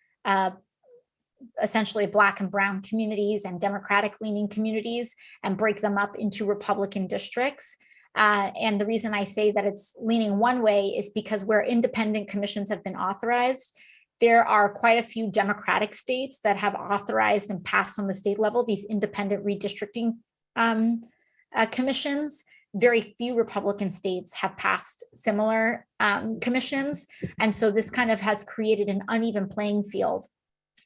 [SPEAKER 2] essentially Black and brown communities and Democratic leaning communities and break them up into Republican districts. And the reason I say that it's leaning one way is because where independent commissions have been authorized, there are quite a few Democratic states that have authorized and passed on the state level these independent redistricting commissions. Very few Republican states have passed similar commissions. And so this kind of has created an uneven playing field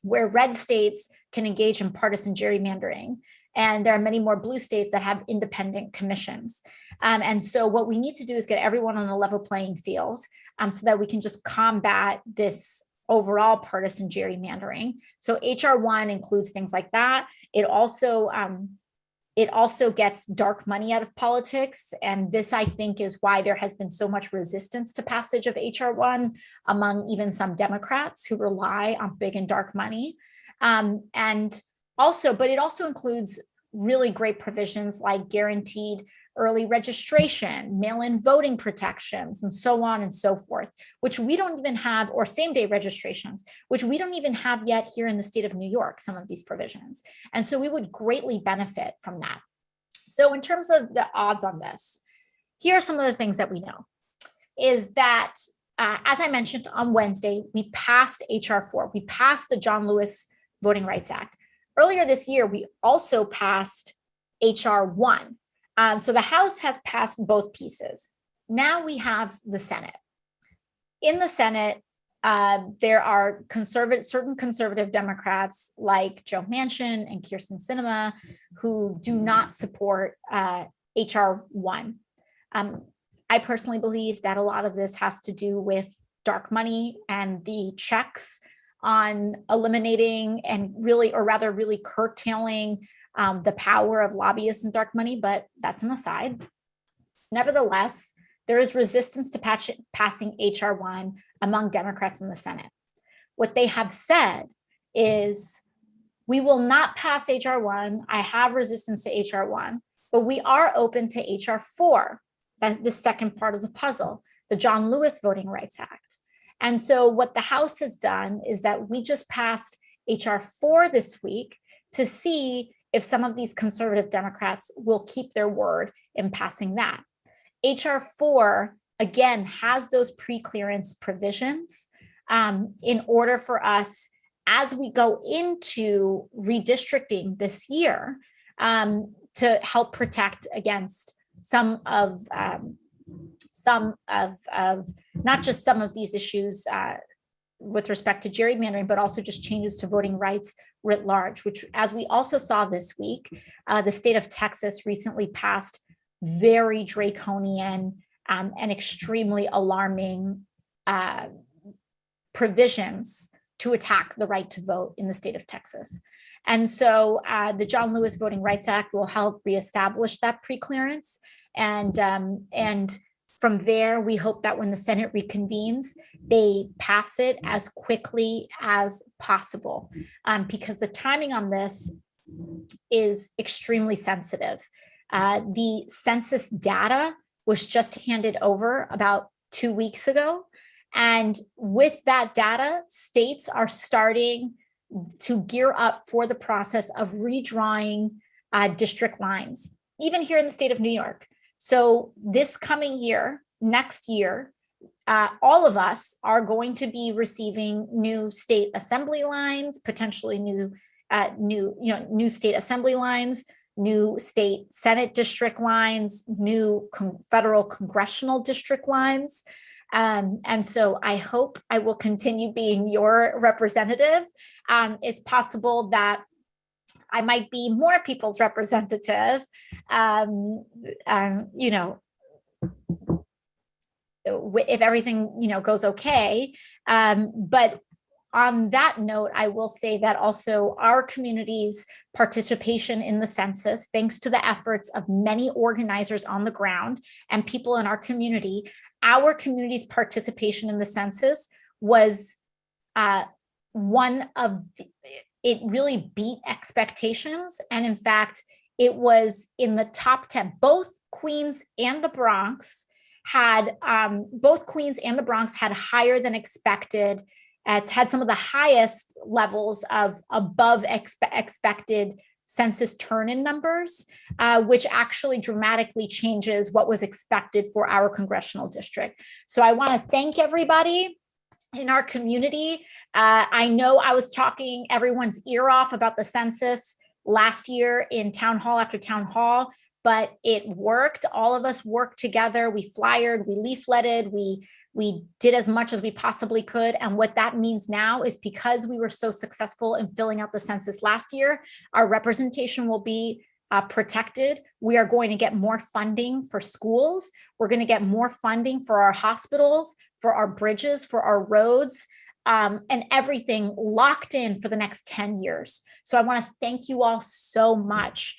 [SPEAKER 2] where red states can engage in partisan gerrymandering. And there are many more blue states that have independent commissions. And so what we need to do is get everyone on a level playing field so that we can just combat this overall partisan gerrymandering. So H.R. 1 includes things like that. It also gets dark money out of politics. And this, I think, is why there has been so much resistance to passage of H.R. 1 among even some Democrats who rely on big and dark money. But it also includes really great provisions like guaranteed early registration, mail-in voting protections, and so on and so forth, which we don't even have, or same-day registrations, which we don't even have yet here in the state of New York, some of these provisions. And so we would greatly benefit from that. So in terms of the odds on this, here are some of the things that we know, is that, as I mentioned on Wednesday, we passed H.R. 4, we passed the John Lewis Voting Rights Act. Earlier this year, we also passed H.R. 1. So the House has passed both pieces. Now we have the Senate. In the Senate, there are certain conservative Democrats like Joe Manchin and Kyrsten Sinema who do not support H.R. 1. I personally believe that a lot of this has to do with dark money and the checks on eliminating and really curtailing the power of lobbyists and dark money, but that's an aside. Nevertheless, there is resistance to passing H.R. 1 among Democrats in the Senate. What they have said is, we will not pass H.R. 1. I have resistance to H.R. 1, but we are open to H.R. 4, that's the second part of the puzzle, the John Lewis Voting Rights Act. And so what the House has done is that we just passed H.R. 4 this week to see if some of these conservative Democrats will keep their word in passing that. H.R. 4, again, has those preclearance provisions in order for us, as we go into redistricting this year, to help protect against some of not just some of these issues with respect to gerrymandering, but also just changes to voting rights writ large, which, as we also saw this week, the state of Texas recently passed very draconian and extremely alarming provisions to attack the right to vote in the state of Texas. And so the John Lewis Voting Rights Act will help reestablish that preclearance. And from there, we hope that when the Senate reconvenes, they pass it as quickly as possible, because the timing on this is extremely sensitive. The census data was just handed over about 2 weeks ago. And with that data, states are starting to gear up for the process of redrawing district lines, even here in the state of New York. So this coming year, next year, all of us are going to be receiving new state assembly lines, potentially new state assembly lines, new state Senate district lines, new federal congressional district lines. And so I hope I will continue being your representative. It's possible that I might be more people's representative, if everything, goes okay. But on that note, I will say that also our community's participation in the census, thanks to the efforts of many organizers on the ground and people in our community's participation in the census was it really beat expectations. And in fact, it was in the top 10. Both Queens and the Bronx had higher than expected. It's had some of the highest levels of above expected census turn-in numbers, which actually dramatically changes what was expected for our congressional district. So I want to thank everybody in our community. I know I was talking everyone's ear off about the census last year in town hall after town hall, but it worked. All of us worked together. We flyered, we leafleted, we did as much as we possibly could. And what that means now is because we were so successful in filling out the census last year, our representation will be protected. We are going to get more funding for schools. We're going to get more funding for our hospitals, for our bridges, for our roads, and everything locked in for the next 10 years. So I want to thank you all so much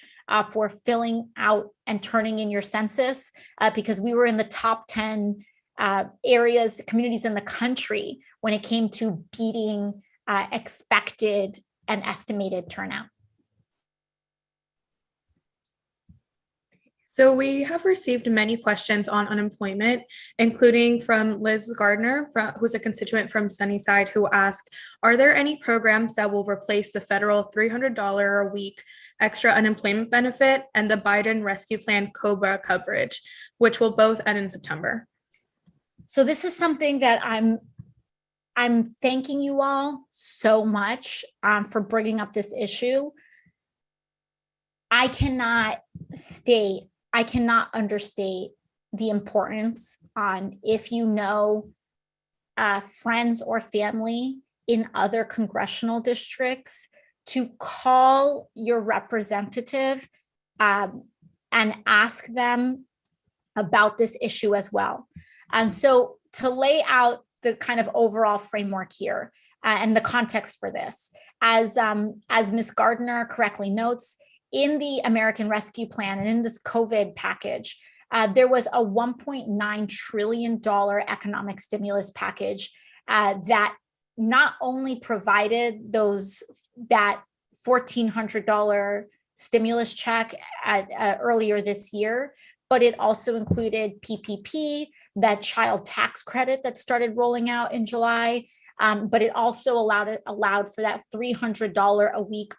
[SPEAKER 2] for filling out and turning in your census, because we were in the top 10 communities in the country when it came to beating expected and estimated turnout.
[SPEAKER 1] So we have received many questions on unemployment, including from Liz Gardner, who's a constituent from Sunnyside, who asked, are there any programs that will replace the federal $300 a week extra unemployment benefit and the Biden Rescue Plan COBRA coverage, which will both end in September?
[SPEAKER 2] So this is something that I'm thanking you all so much for bringing up this issue. I cannot understate the importance on, if you know friends or family in other congressional districts, to call your representative and ask them about this issue as well. And so to lay out the kind of overall framework here and the context for this, as Ms. Gardner correctly notes, in the American Rescue Plan and in this COVID package, there was a $1.9 trillion economic stimulus package that not only provided that $1,400 stimulus check earlier this year, but it also included PPP, that child tax credit that started rolling out in July, but it also allowed for that $300 a week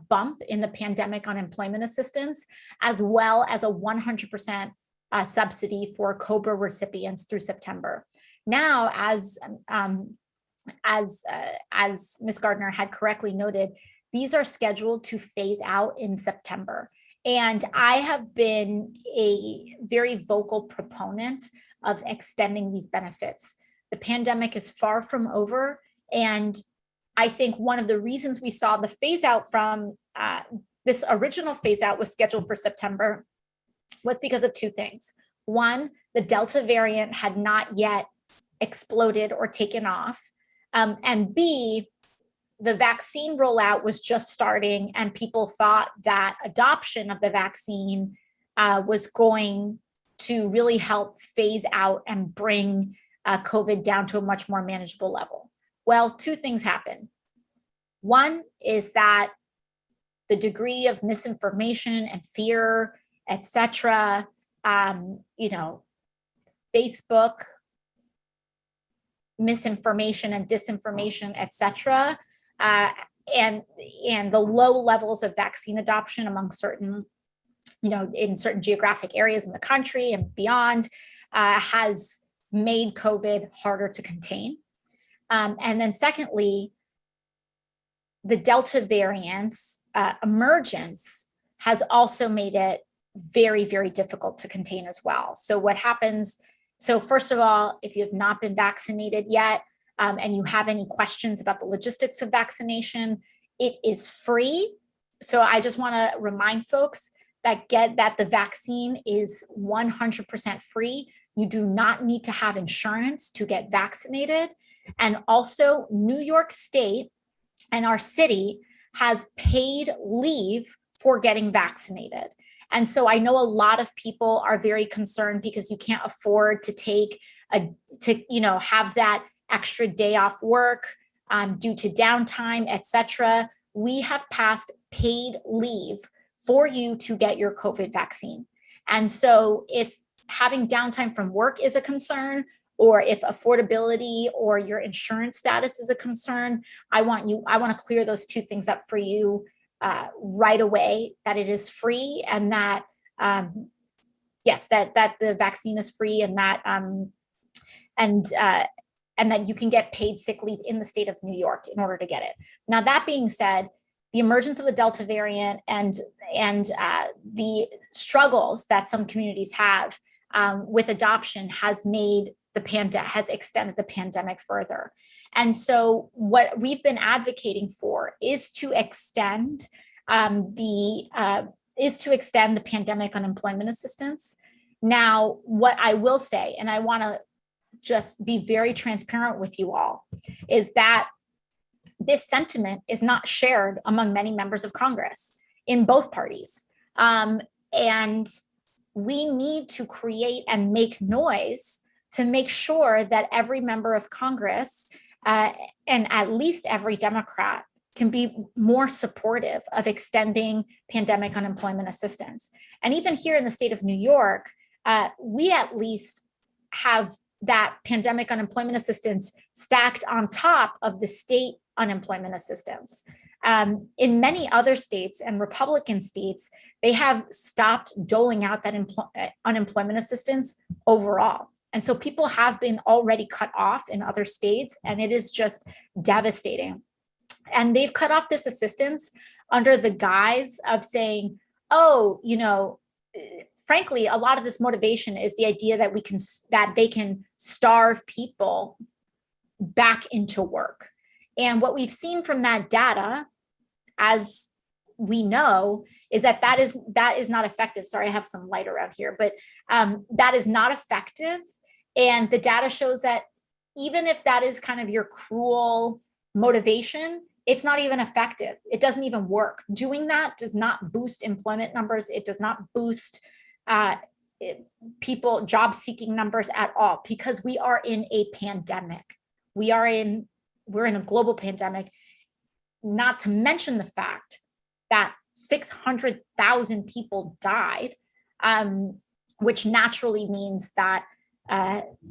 [SPEAKER 2] bump in the pandemic unemployment assistance, as well as a 100% subsidy for COBRA recipients through September. Now, as Ms. Gardner had correctly noted, these are scheduled to phase out in September. And I have been a very vocal proponent of extending these benefits. The pandemic is far from over, and I think one of the reasons we saw the phase out from this original phase out was scheduled for September was because of two things. One, the Delta variant had not yet exploded or taken off. And B, the vaccine rollout was just starting, and people thought that adoption of the vaccine was going to really help phase out and bring COVID down to a much more manageable level. Well, two things happen. One is that the degree of misinformation and fear, etc., Facebook misinformation and disinformation, etc., and the low levels of vaccine adoption among certain, in certain geographic areas in the country and beyond, has made COVID harder to contain. And then secondly, the Delta variant's emergence has also made it very, very difficult to contain as well. So what happens, so first of all, if you have not been vaccinated yet, and you have any questions about the logistics of vaccination, it is free. So I just want to remind folks that the vaccine is 100% free. You do not need to have insurance to get vaccinated. And also, New York State and our city has paid leave for getting vaccinated. And so I know a lot of people are very concerned because you can't afford to have that extra day off work due to downtime, etc. We have passed paid leave for you to get your COVID vaccine. And so if having downtime from work is a concern, or if affordability or your insurance status is a concern, I want to clear those two things up for you right away, that it is free, and that yes, that the vaccine is free, and that you can get paid sick leave in the state of New York in order to get it. Now, that being said, the emergence of the Delta variant and the struggles that some communities have with adoption has extended the pandemic further. And so what we've been advocating for is to extend the pandemic unemployment assistance. Now, what I will say, and I want to just be very transparent with you all, is that this sentiment is not shared among many members of Congress in both parties. And we need to create and make noise to make sure that every member of Congress and at least every Democrat can be more supportive of extending pandemic unemployment assistance. And even here in the state of New York, we at least have that pandemic unemployment assistance stacked on top of the state unemployment assistance. In many other states and Republican states, they have stopped doling out that unemployment assistance overall. And so people have been already cut off in other states, and it is just devastating. And they've cut off this assistance under the guise of saying, frankly, a lot of this motivation is the idea that they can starve people back into work. And what we've seen from that data, as we know, is that is not effective. Sorry, I have some light around here, but that is not effective. And the data shows that even if that is kind of your cruel motivation, it's not even effective. It doesn't even work. Doing that does not boost employment numbers. It does not boost people job seeking numbers at all, because we are in a pandemic. We're in a global pandemic, not to mention the fact that 600,000 people died, which naturally means that,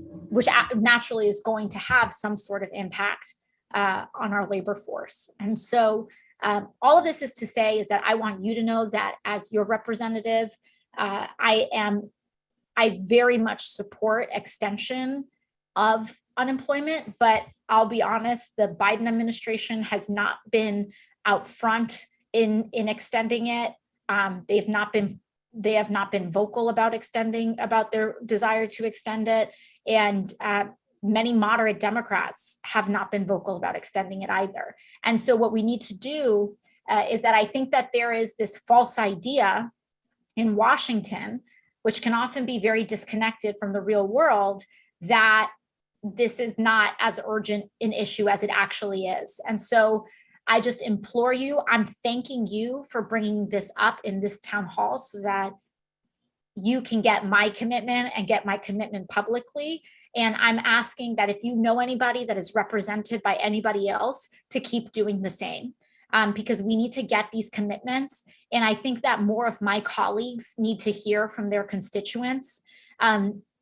[SPEAKER 2] which naturally is going to have some sort of impact on our labor force. And so all of this is to say is that I want you to know that as your representative, I very much support extension of unemployment, but I'll be honest, the Biden administration has not been out front in extending it. They have not been vocal about their desire to extend it. And many moderate Democrats have not been vocal about extending it either. And so what we need to do is that I think that there is this false idea in Washington, which can often be very disconnected from the real world, that this is not as urgent an issue as it actually is. And so I just implore you, I'm thanking you for bringing this up in this town hall so that you can get my commitment and get my commitment publicly. And I'm asking that if you know anybody that is represented by anybody else, to keep doing the same. because we need to get these commitments. And I think that more of my colleagues need to hear from their constituents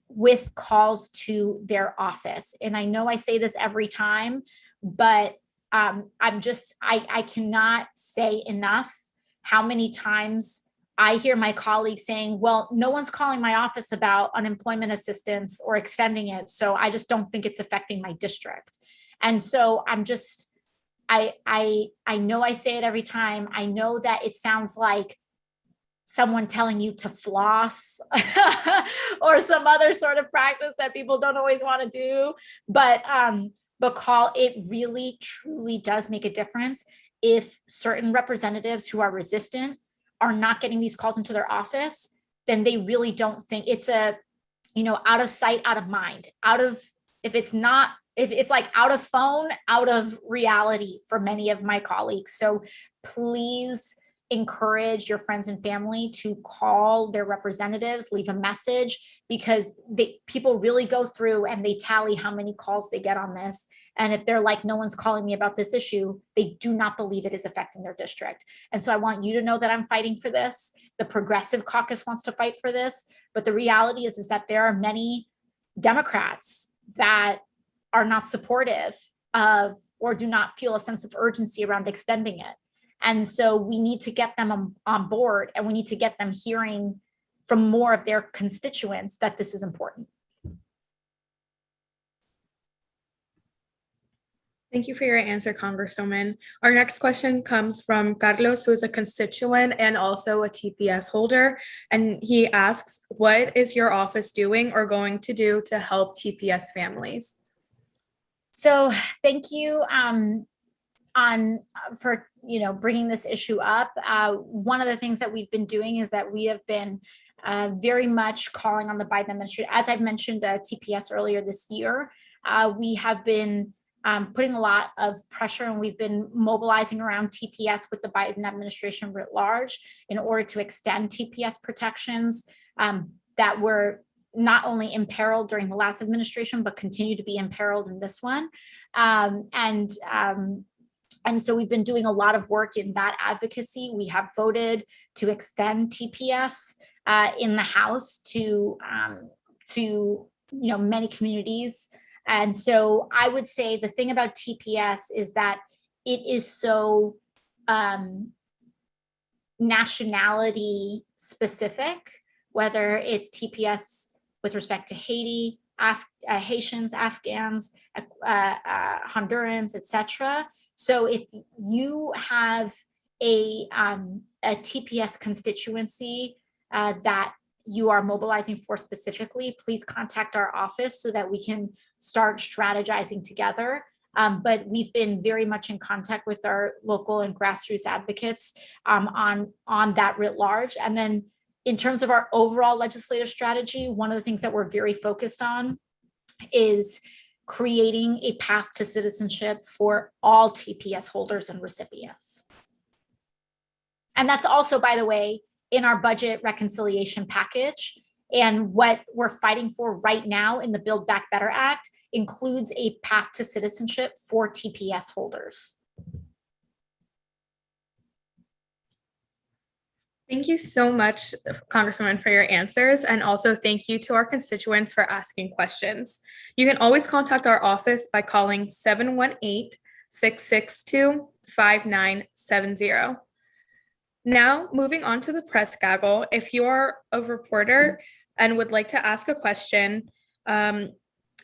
[SPEAKER 2] with calls to their office. And I know I say this every time, but I cannot say enough how many times I hear my colleagues saying, well, no one's calling my office about unemployment assistance or extending it, so I just don't think it's affecting my district. And so I know I say it every time. I know that it sounds like someone telling you to floss or some other sort of practice that people don't always want to do, but it really truly does make a difference if certain representatives who are resistant are not getting these calls into their office. Then they really don't think it's out of sight, out of mind, if it's like out of phone, out of reality for many of my colleagues. So please encourage your friends and family to call their representatives, leave a message, because people really go through and they tally how many calls they get on this. And if they're like, no one's calling me about this issue, they do not believe it is affecting their district. And so I want you to know that I'm fighting for this. The Progressive Caucus wants to fight for this. But the reality is that there are many Democrats that are not supportive of or do not feel a sense of urgency around extending it. And so we need to get them on board, and we need to get them hearing from more of their constituents that this is important.
[SPEAKER 1] Thank you for your answer, Congresswoman. Our next question comes from Carlos, who is a constituent and also a TPS holder. And he asks, what is your office doing or going to do to help TPS families?
[SPEAKER 2] So thank you for bringing this issue up. One of the things that we've been doing is that we have been very much calling on the Biden administration. As I've mentioned TPS earlier this year, we have been putting a lot of pressure, and we've been mobilizing around TPS with the Biden administration writ large in order to extend TPS protections that were not only imperiled during the last administration, but continue to be imperiled in this one. And so we've been doing a lot of work in that advocacy. We have voted to extend TPS in the House to many communities. And so I would say the thing about TPS is that it is so nationality specific, whether it's TPS with respect to Haiti, Haitians, Afghans, Hondurans, etc. So if you have a TPS constituency that you are mobilizing for specifically, please contact our office so that we can start strategizing together. But we've been very much in contact with our local and grassroots advocates on that writ large. And then in terms of our overall legislative strategy, one of the things that we're very focused on is creating a path to citizenship for all TPS holders and recipients. And that's also, by the way, in our budget reconciliation package. And what we're fighting for right now in the Build Back Better Act includes a path to citizenship for TPS holders.
[SPEAKER 1] Thank you so much, Congresswoman, for your answers. And also thank you to our constituents for asking questions. You can always contact our office by calling 718-662-5970. Now, moving on to the press gaggle. If you are a reporter and would like to ask a question,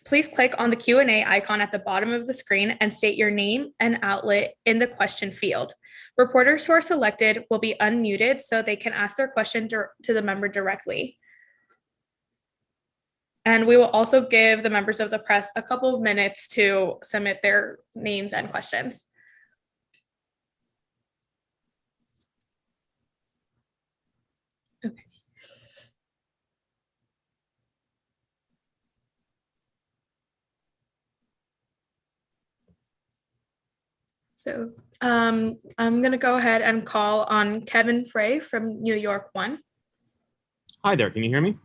[SPEAKER 1] please click on the Q&A icon at the bottom of the screen and state your name and outlet in the question field. Reporters who are selected will be unmuted so they can ask their question to the member directly. And we will also give the members of the press a couple of minutes to submit their names and questions. Okay. So I'm going to go ahead and call on Kevin Frey from New York 1.
[SPEAKER 3] Hi there, can you hear me?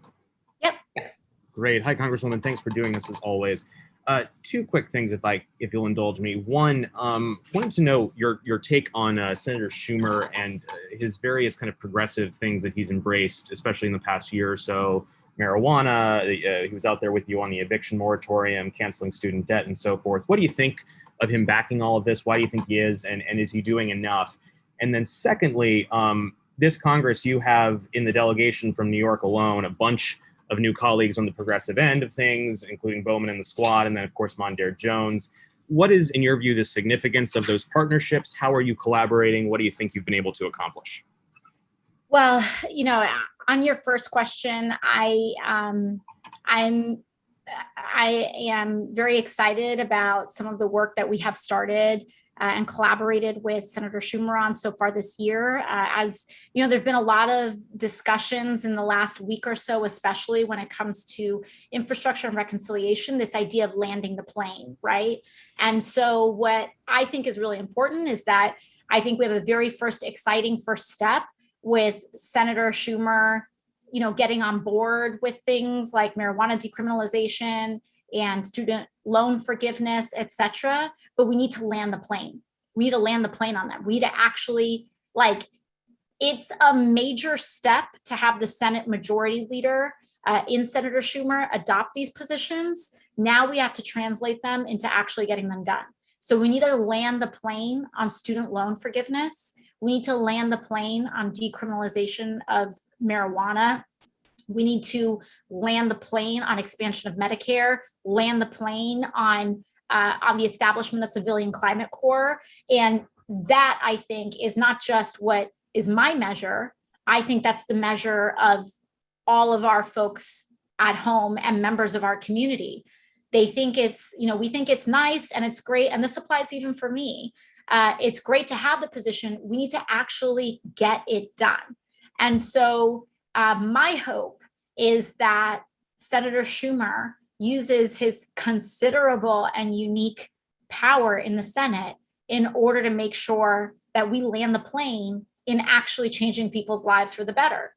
[SPEAKER 2] Yep.
[SPEAKER 1] Yes.
[SPEAKER 3] Great. Hi, Congresswoman. Thanks for doing this as always. Two quick things, if you'll indulge me. One, wanted to know your take on Senator Schumer and his various kind of progressive things that he's embraced, especially in the past year or so. Marijuana, he was out there with you on the eviction moratorium, canceling student debt, and so forth. What do you think of him backing all of this? Why do you think he is, and is he doing enough? And then secondly, this Congress, you have in the delegation from New York alone a bunch of new colleagues on the progressive end of things, including Bowman and the squad, and then, of course, Mondaire Jones. What is, in your view, the significance of those partnerships? How are you collaborating? What do you think you've been able to accomplish?
[SPEAKER 2] Well, on your first question, I am very excited about some of the work that we have started and collaborated with Senator Schumer on so far this year. As you know, there've been a lot of discussions in the last week or so, especially when it comes to infrastructure and reconciliation, this idea of landing the plane, right? And so what I think is really important is that I think we have a very exciting first step with Senator Schumer, getting on board with things like marijuana decriminalization and student loan forgiveness, et cetera. But we need to land the plane. We need to land the plane on that. We need to actually, it's a major step to have the Senate Majority Leader in Senator Schumer adopt these positions. Now we have to translate them into actually getting them done. So we need to land the plane on student loan forgiveness. We need to land the plane on decriminalization of marijuana. We need to land the plane on expansion of Medicare, land the plane on the establishment of Civilian Climate Corps. And that, I think, is not just what is my measure. I think that's the measure of all of our folks at home and members of our community. They think it's, we think it's nice and it's great. And this applies even for me. It's great to have the position. We need to actually get it done. And so my hope is that Senator Schumer uses his considerable and unique power in the Senate in order to make sure that we land the plane in actually changing people's lives for the better.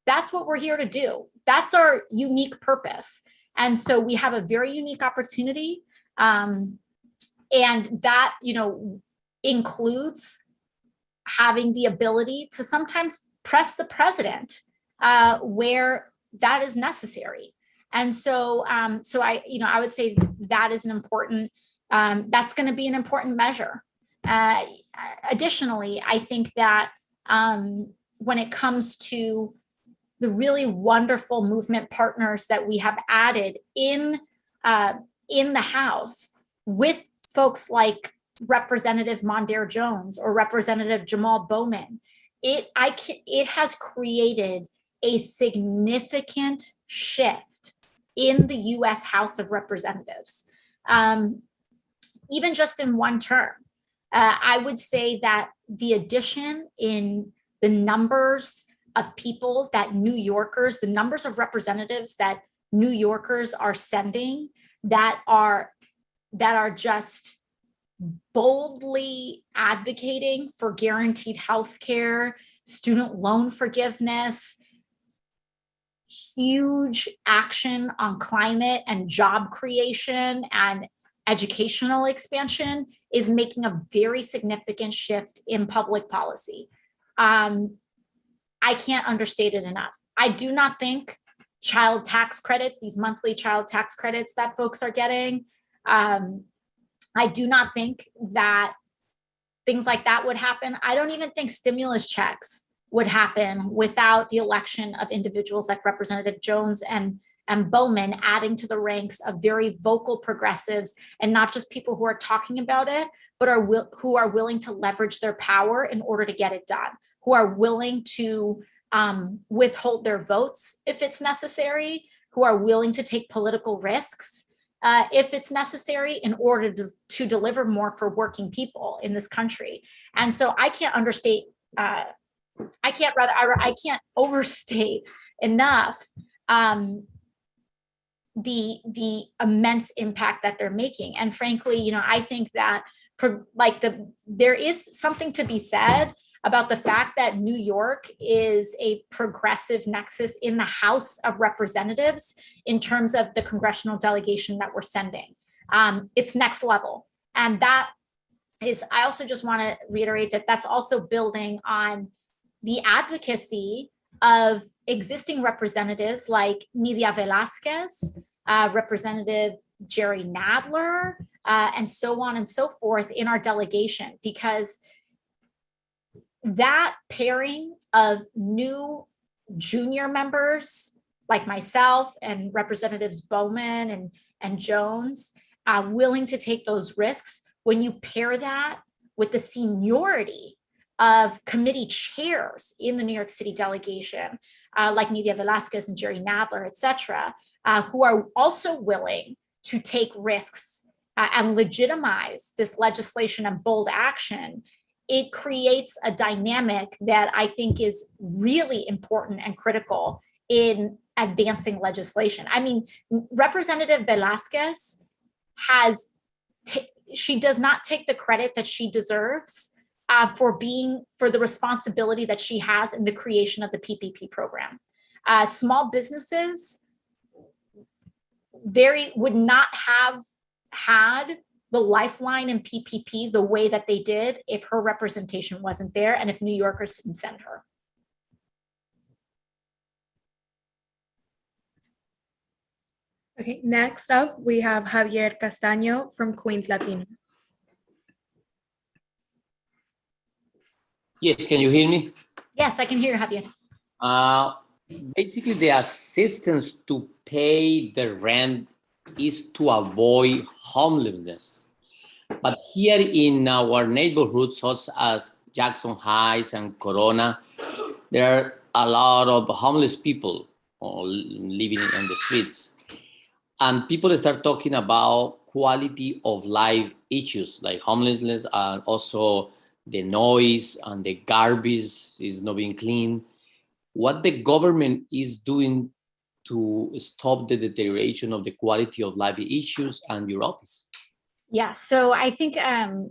[SPEAKER 2] That's what we're here to do. That's our unique purpose. And so we have a very unique opportunity. And that, includes having the ability to sometimes press the president where that is necessary. And so, I would say that is an important, that's going to be an important measure. Additionally, I think that when it comes to the really wonderful movement partners that we have added in the House with folks like Representative Mondaire Jones or Representative Jamal Bowman, it has created a significant shift in the U.S. House of Representatives, even just in one term. I would say that the addition in the numbers of people that New Yorkers, the numbers of representatives that New Yorkers are sending that are just boldly advocating for guaranteed health care, student loan forgiveness, huge action on climate and job creation and educational expansion is making a very significant shift in public policy. I can't understate it enough. I do not think child tax credits, these monthly child tax credits that folks are getting, I do not think that things like that would happen. I don't even think stimulus checks would happen without the election of individuals like Representative Jones and Bowman adding to the ranks of very vocal progressives, and not just people who are talking about it, but who are willing to leverage their power in order to get it done, who are willing to withhold their votes if it's necessary, who are willing to take political risks if it's necessary in order to deliver more for working people in this country. And so I can't overstate enough the immense impact that they're making. And frankly, I think that there is something to be said about the fact that New York is a progressive nexus in the House of Representatives in terms of the congressional delegation that we're sending. it's next level. And that is, I also just want to reiterate that that's also building on the advocacy of existing representatives like Nidia Velázquez, Representative Jerry Nadler, and so on and so forth in our delegation, because that pairing of new junior members like myself and Representatives Bowman and Jones, willing to take those risks, when you pair that with the seniority of committee chairs in the New York City delegation, like Nidia Velázquez and Jerry Nadler, et cetera, who are also willing to take risks and legitimize this legislation and bold action, it creates a dynamic that I think is really important and critical in advancing legislation. I mean, Representative Velázquez she does not take the credit that she deserves for the responsibility that she has in the creation of the PPP program. Small businesses would not have had the lifeline in PPP the way that they did if her representation wasn't there and if New Yorkers didn't send her.
[SPEAKER 1] Okay, next up, we have Javier Castaño from Queens Latino.
[SPEAKER 4] Yes, can you hear me?
[SPEAKER 2] Yes, I can hear you, Javier.
[SPEAKER 4] Basically, the assistance to pay the rent is to avoid homelessness. But here in our neighborhoods, such as Jackson Heights and Corona, there are a lot of homeless people living on the streets. And people start talking about quality of life issues like homelessness and also the noise and the garbage is not being cleaned. What the government is doing to stop the deterioration of the quality of life issues and your office?
[SPEAKER 2] Yeah, so I think a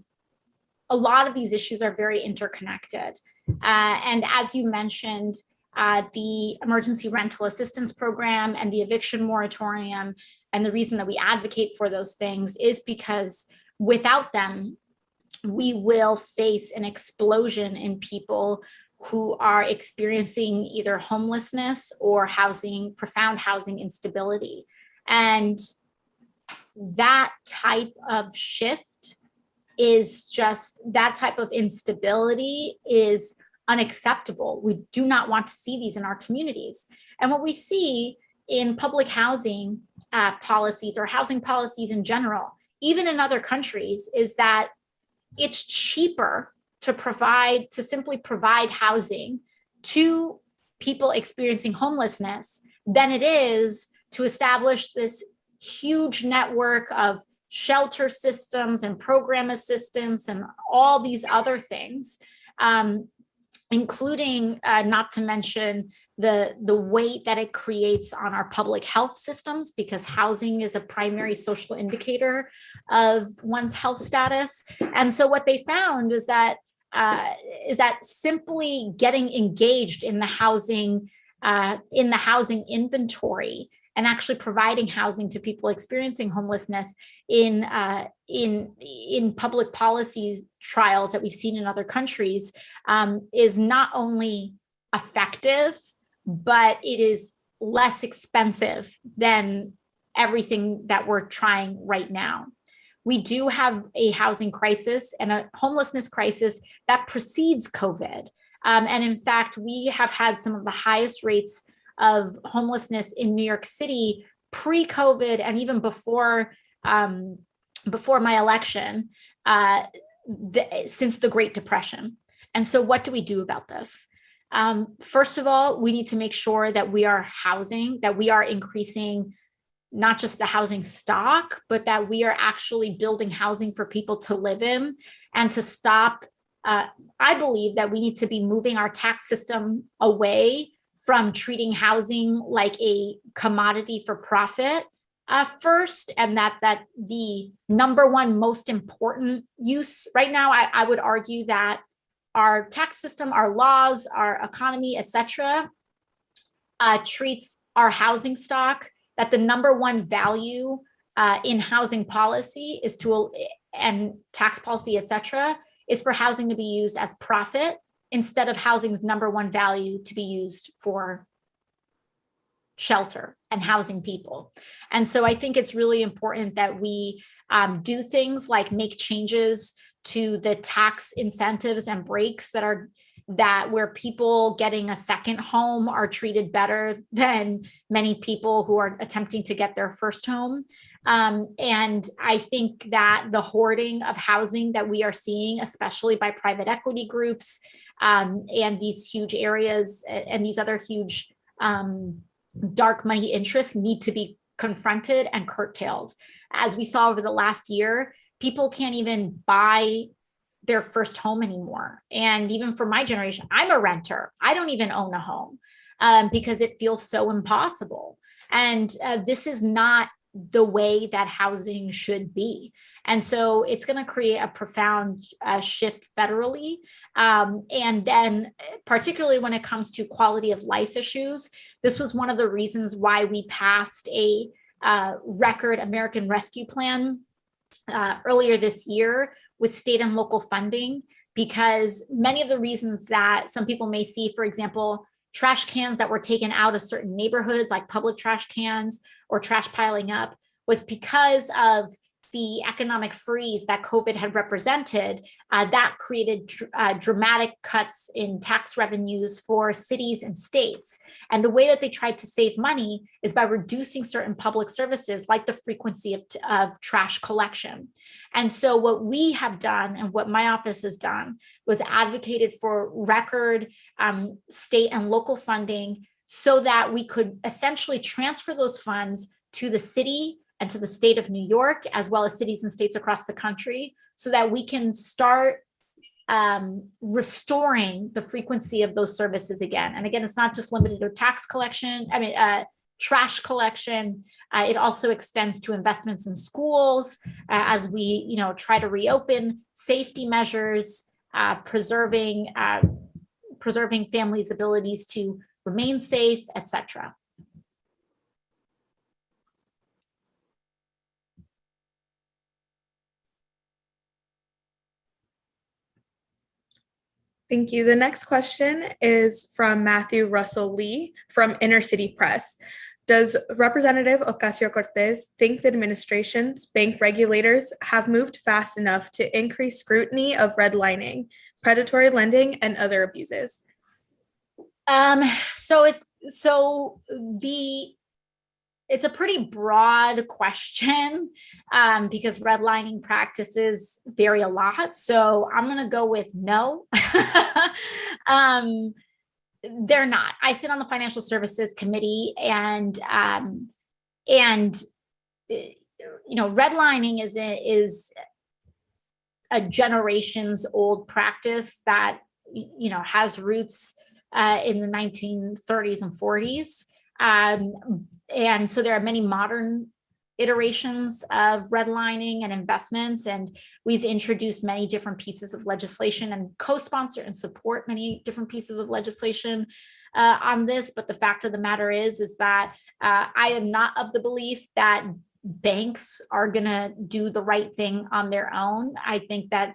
[SPEAKER 2] lot of these issues are very interconnected. And as you mentioned, the emergency rental assistance program and the eviction moratorium, and the reason that we advocate for those things is because without them, we will face an explosion in people who are experiencing either homelessness or profound housing instability. And that type of shift that type of instability is unacceptable. We do not want to see these in our communities. And what we see in public housing policies or housing policies in general, even in other countries, is that it's cheaper to simply provide housing to people experiencing homelessness than it is to establish this huge network of shelter systems and program assistance and all these other things, including not to mention the weight that it creates on our public health systems, because housing is a primary social indicator of one's health status. And so what they found is that simply getting engaged in the housing inventory and actually providing housing to people experiencing homelessness in public policy trials that we've seen in other countries is not only effective, but it is less expensive than everything that we're trying right now. We do have a housing crisis and a homelessness crisis that precedes COVID. And in fact, we have had some of the highest rates of homelessness in New York City pre-COVID and even before my election since the Great Depression. And so what do we do about this? First of all, we need to make sure that we are increasing not just the housing stock, but that we are actually building housing for people to live in and to stop. I believe that we need to be moving our tax system away from treating housing like a commodity for profit first, and that the number one most important use right now, I would argue that our tax system, our laws, our economy, et cetera, treats our housing stock, that the number one value in housing policy is and tax policy, et cetera, is for housing to be used as profit instead of housing's number one value to be used for shelter and housing people. And so I think it's really important that we do things like make changes to the tax incentives and breaks that where people getting a second home are treated better than many people who are attempting to get their first home. And I think that the hoarding of housing that we are seeing, especially by private equity groups and these huge areas and these other huge dark money interests need to be confronted and curtailed. As we saw over the last year, people can't even buy their first home anymore. And even for my generation, I'm a renter. I don't even own a home because it feels so impossible. And this is not the way that housing should be. And so it's going to create a profound shift federally. And then particularly when it comes to quality of life issues, this was one of the reasons why we passed a record American Rescue Plan earlier this year with state and local funding, because many of the reasons that some people may see, for example, trash cans that were taken out of certain neighborhoods, like public trash cans or trash piling up, was because of the economic freeze that COVID had represented. That created dramatic cuts in tax revenues for cities and states. And the way that they tried to save money is by reducing certain public services, like the frequency of trash collection. And so what we have done and what my office has done was advocated for record state and local funding so that we could essentially transfer those funds to the city and to the state of New York, as well as cities and states across the country, so that we can start restoring the frequency of those services again. And again, it's not just limited to tax collection, trash collection. It also extends to investments in schools as we, try to reopen, safety measures, preserving families' abilities to remain safe, et cetera.
[SPEAKER 1] Thank you. The next question is from Matthew Russell Lee from Inner City Press. Does Representative Ocasio-Cortez think the administration's bank regulators have moved fast enough to increase scrutiny of redlining, predatory lending, and other abuses?
[SPEAKER 2] It's a pretty broad question because redlining practices vary a lot. So I'm going to go with no. They're not. I sit on the Financial Services Committee, and redlining is a generations old practice that has roots in the 1930s and 40s. And so there are many modern iterations of redlining and investments, and we've introduced many different pieces of legislation and co-sponsor and support many different pieces of legislation on this. But the fact of the matter is that I am not of the belief that banks are going to do the right thing on their own. I think that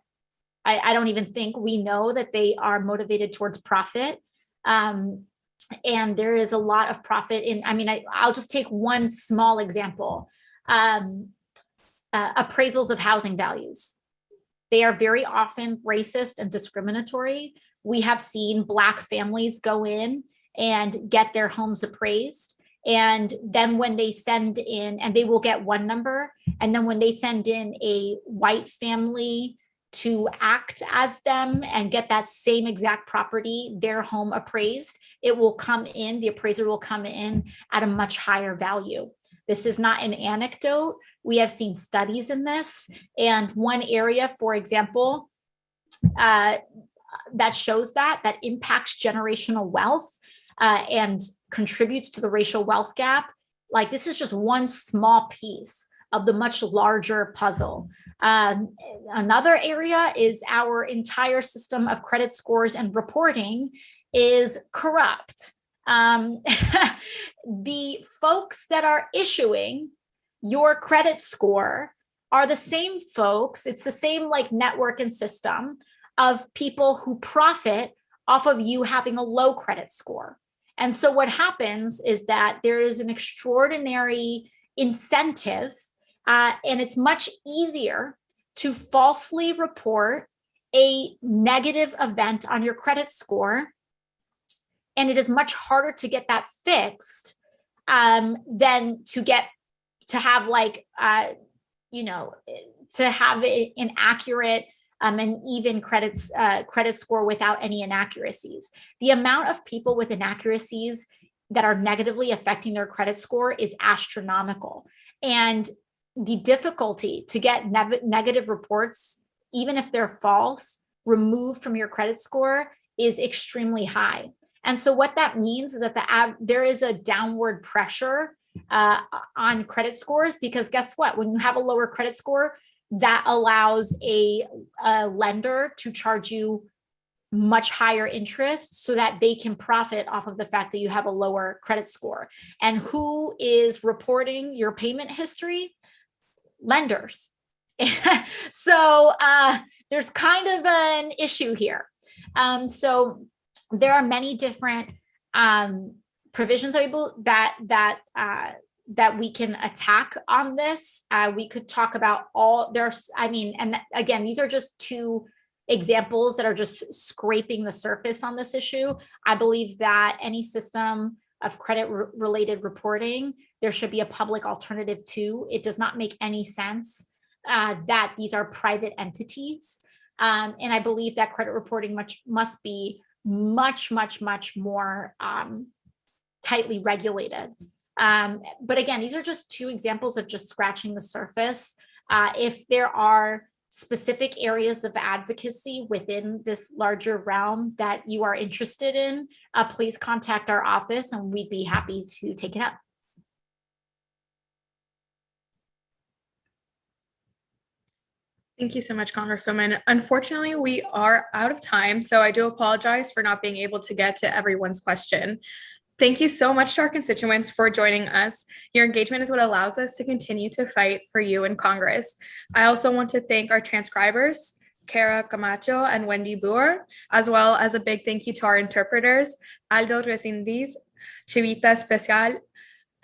[SPEAKER 2] I don't even think we know that they are motivated towards profit. And there is a lot of profit in, I'll just take one small example. Appraisals of housing values. They are very often racist and discriminatory. We have seen Black families go in and get their homes appraised. And then when they send in, and they will get one number, and then when they send in a white family to act as them and get that same exact property, their home appraised, it will come in, the appraiser will come in at a much higher value. This is not an anecdote. We have seen studies in this. And one area, for example, that shows that impacts generational wealth and contributes to the racial wealth gap. Like, this is just one small piece of the much larger puzzle. Another area is our entire system of credit scores and reporting is corrupt. The folks that are issuing your credit score are the same folks, it's the same like network and system of people who profit off of you having a low credit score. And so what happens is that there is an extraordinary incentive, and it's much easier to falsely report a negative event on your credit score. And it is much harder to get that fixed than to have like, to have an accurate and even credit score without any inaccuracies. The amount of people with inaccuracies that are negatively affecting their credit score is astronomical. And the difficulty to get negative reports, even if they're false, removed from your credit score is extremely high. And so what that means is that there is a downward pressure on credit scores, because guess what? When you have a lower credit score, that allows a lender to charge you much higher interest so that they can profit off of the fact that you have a lower credit score. And who is reporting your payment history? Lenders. So there's kind of an issue here. So there are many different provisions that we can attack on this. We could talk about again, these are just two examples that are just scraping the surface on this issue. I believe that any system of credit related reporting, there should be a public alternative too. It does not make any sense that these are private entities. And I believe that credit reporting must be much more tightly regulated. But again, these are just two examples of just scratching the surface. If there are specific areas of advocacy within this larger realm that you are interested in, please contact our office and we'd be happy to take it up.
[SPEAKER 1] Thank you so much, Congresswoman. Unfortunately, we are out of time, so I do apologize for not being able to get to everyone's question. Thank you so much to our constituents for joining us. Your engagement is what allows us to continue to fight for you in Congress. I also want to thank our transcribers, Kara Camacho and Wendy Boer, as well as a big thank you to our interpreters, Aldo Resindiz, Chivita Especial,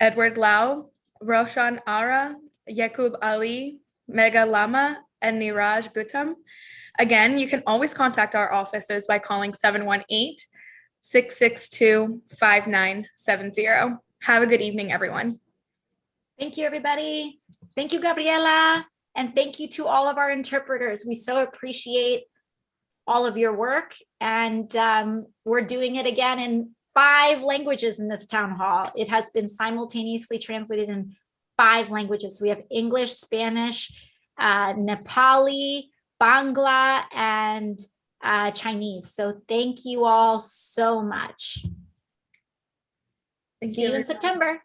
[SPEAKER 1] Edward Lau, Roshan Ara, Yakub Ali, Mega Lama, and Niraj Guttam. Again, you can always contact our offices by calling 718-662-5970. Have a good evening, everyone.
[SPEAKER 2] Thank you, everybody. Thank you, Gabriela. And thank you to all of our interpreters. We so appreciate all of your work. And we're doing it again in 5 languages in this town hall. It has been simultaneously translated in 5 languages. We have English, Spanish, Nepali, Bangla, and Chinese. So thank you all so much.
[SPEAKER 1] Thank
[SPEAKER 2] See you in September.